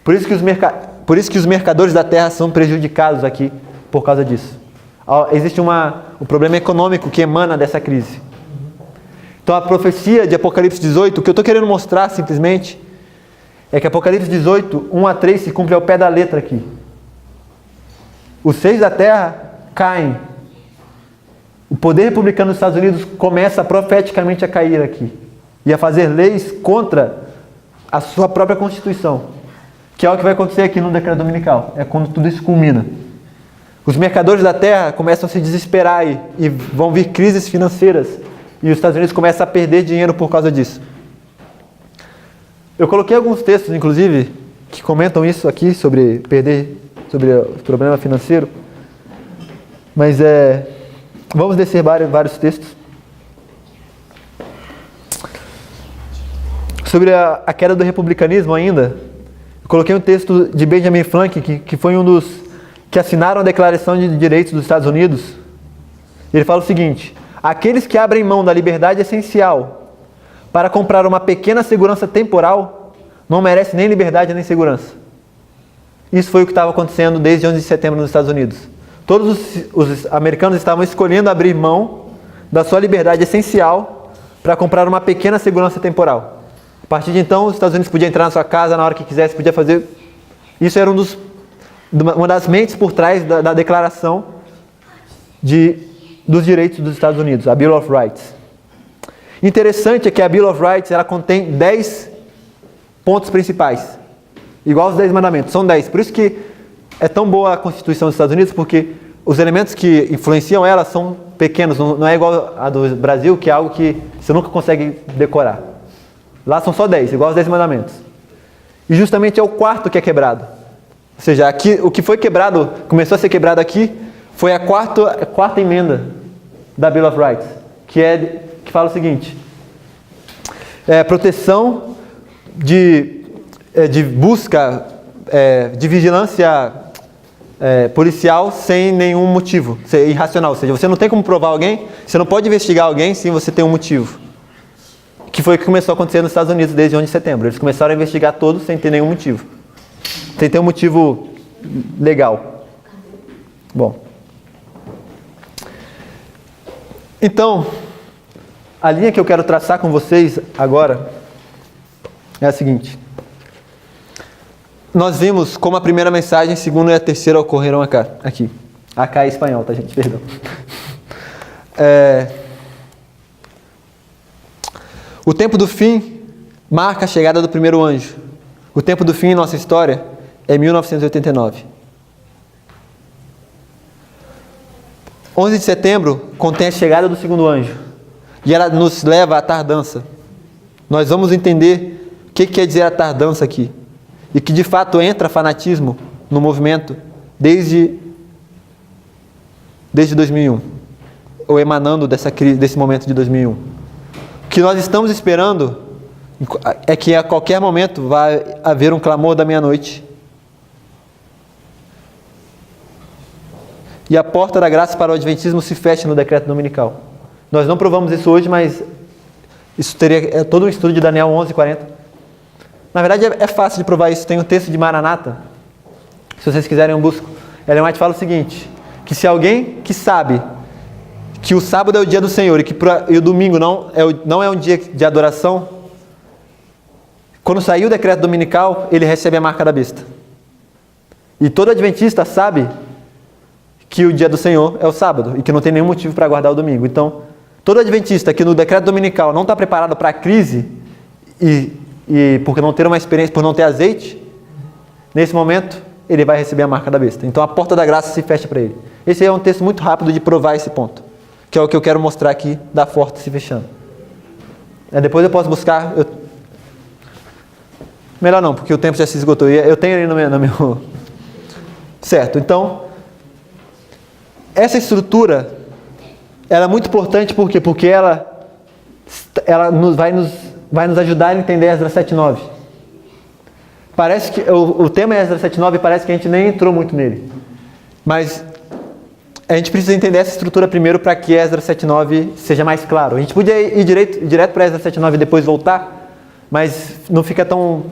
Por isso que os mercadores da terra são prejudicados aqui por causa disso. Existe um problema econômico que emana dessa crise. Então, a profecia de Apocalipse 18, o que eu estou querendo mostrar simplesmente é que Apocalipse 18, 1 a 3 se cumpre ao pé da letra aqui. Os reis da terra caem. O poder republicano dos Estados Unidos começa profeticamente a cair aqui. E a fazer leis contra a sua própria Constituição. Que é o que vai acontecer aqui no decreto dominical. É quando tudo isso culmina. Os mercadores da terra começam a se desesperar e vão vir crises financeiras. E os Estados Unidos começam a perder dinheiro por causa disso. Eu coloquei alguns textos, inclusive, que comentam isso aqui sobre o problema financeiro. Mas vamos descer vários textos. Sobre a queda do republicanismo ainda, eu coloquei um texto de Benjamin Franklin, que foi um dos que assinaram a Declaração de Direitos dos Estados Unidos. Ele fala o seguinte: aqueles que abrem mão da liberdade essencial para comprar uma pequena segurança temporal não merecem nem liberdade nem segurança. Isso foi o que estava acontecendo desde 11 de setembro nos Estados Unidos. Todos os americanos estavam escolhendo abrir mão da sua liberdade essencial para comprar uma pequena segurança temporal. A partir de então, os Estados Unidos podiam entrar na sua casa na hora que quisesse, podia fazer... Isso era uma das mentes por trás da declaração dos direitos dos Estados Unidos, a Bill of Rights. Interessante é que a Bill of Rights ela contém 10 pontos principais, igual aos 10 mandamentos, são 10. Por isso que é tão boa a Constituição dos Estados Unidos, porque os elementos que influenciam ela são pequenos, não é igual a do Brasil, que é algo que você nunca consegue decorar. Lá são só 10, igual aos 10 mandamentos. E justamente é o quarto que é quebrado. Ou seja, aqui, o que foi quebrado, começou a ser quebrado aqui, foi a quarta emenda da Bill of Rights, que fala o seguinte: proteção de busca, de vigilância policial sem nenhum motivo, irracional. Ou seja, você não tem como provar alguém, você não pode investigar alguém sem você ter um motivo. Que foi o que começou a acontecer nos Estados Unidos desde 11 de setembro. Eles começaram a investigar todos sem ter nenhum motivo. Sem ter um motivo legal. Bom. Então, a linha que eu quero traçar com vocês agora é a seguinte. Nós vimos como a primeira mensagem, a segunda e a terceira ocorreram aqui. Acá é espanhol, tá, gente? Perdão. O tempo do fim marca a chegada do primeiro anjo. O tempo do fim em nossa história é 1989. 11 de setembro contém a chegada do segundo anjo. E ela nos leva à tardança. Nós vamos entender o que quer dizer a tardança aqui. E que de fato entra fanatismo no movimento desde 2001. Ou emanando desse momento de 2001. O que nós estamos esperando é que a qualquer momento vai haver um clamor da meia-noite. E a porta da graça para o adventismo se fecha no decreto dominical. Nós não provamos isso hoje, mas isso teria todo um estudo de Daniel 11:40. Na verdade é fácil de provar isso. Tem um texto de Maranata. Se vocês quiserem eu busco. Ellen White fala o seguinte, que se alguém que sabe que o sábado é o dia do Senhor e o domingo não é um dia de adoração, quando sair o decreto dominical, ele recebe a marca da besta. E todo adventista sabe que o dia do Senhor é o sábado e que não tem nenhum motivo para guardar o domingo. Então, todo adventista que no decreto dominical não está preparado para a crise e por não ter uma experiência, por não ter azeite, nesse momento ele vai receber a marca da besta. Então a porta da graça se fecha para ele. Esse é um texto muito rápido de provar esse ponto, que é o que eu quero mostrar aqui da porta se fechando. Depois eu posso buscar... Melhor não, porque o tempo já se esgotou. Eu tenho ali no meu... Certo, então... Essa estrutura, ela é muito importante, por quê? Porque ela vai nos ajudar a entender Esdras 7:9. Parece que o tema é Esdras 7:9 parece que a gente nem entrou muito nele. Mas a gente precisa entender essa estrutura primeiro para que Esdras 7:9 seja mais claro. A gente podia ir direto para Esdras 7:9 e depois voltar, mas não fica tão...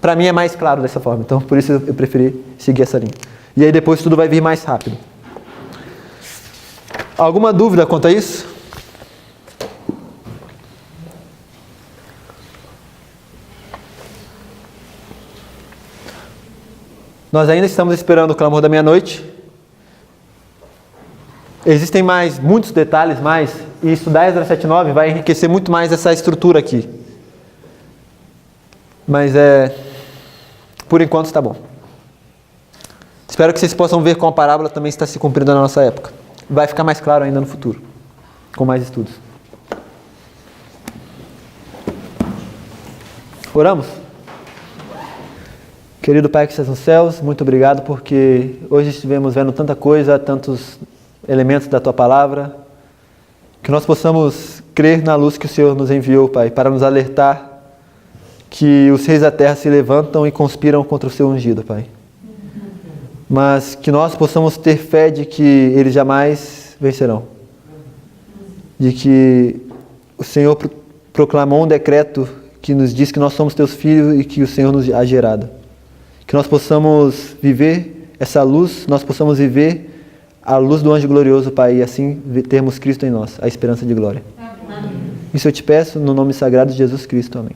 Para mim é mais claro dessa forma, então por isso eu preferi seguir essa linha. E aí depois tudo vai vir mais rápido. Alguma dúvida quanto a isso? Nós ainda estamos esperando o clamor da meia-noite. Existem muitos detalhes e estudar Esdras 7:9 vai enriquecer muito mais essa estrutura aqui. Mas por enquanto está bom. Espero que vocês possam ver como a parábola também está se cumprindo na nossa época. Vai ficar mais claro ainda no futuro, com mais estudos. Oramos? Querido Pai que estás nos céus, muito obrigado porque hoje estivemos vendo tanta coisa, tantos elementos da Tua Palavra, que nós possamos crer na luz que o Senhor nos enviou, Pai, para nos alertar que os reis da terra se levantam e conspiram contra o Seu ungido, Pai. Mas que nós possamos ter fé de que eles jamais vencerão. De que o Senhor proclamou um decreto que nos diz que nós somos Teus filhos e que o Senhor nos ha gerado. Que nós possamos viver essa luz, nós possamos viver a luz do anjo glorioso, Pai, e assim termos Cristo em nós, a esperança de glória. Amém. Isso eu te peço no nome sagrado de Jesus Cristo. Amém.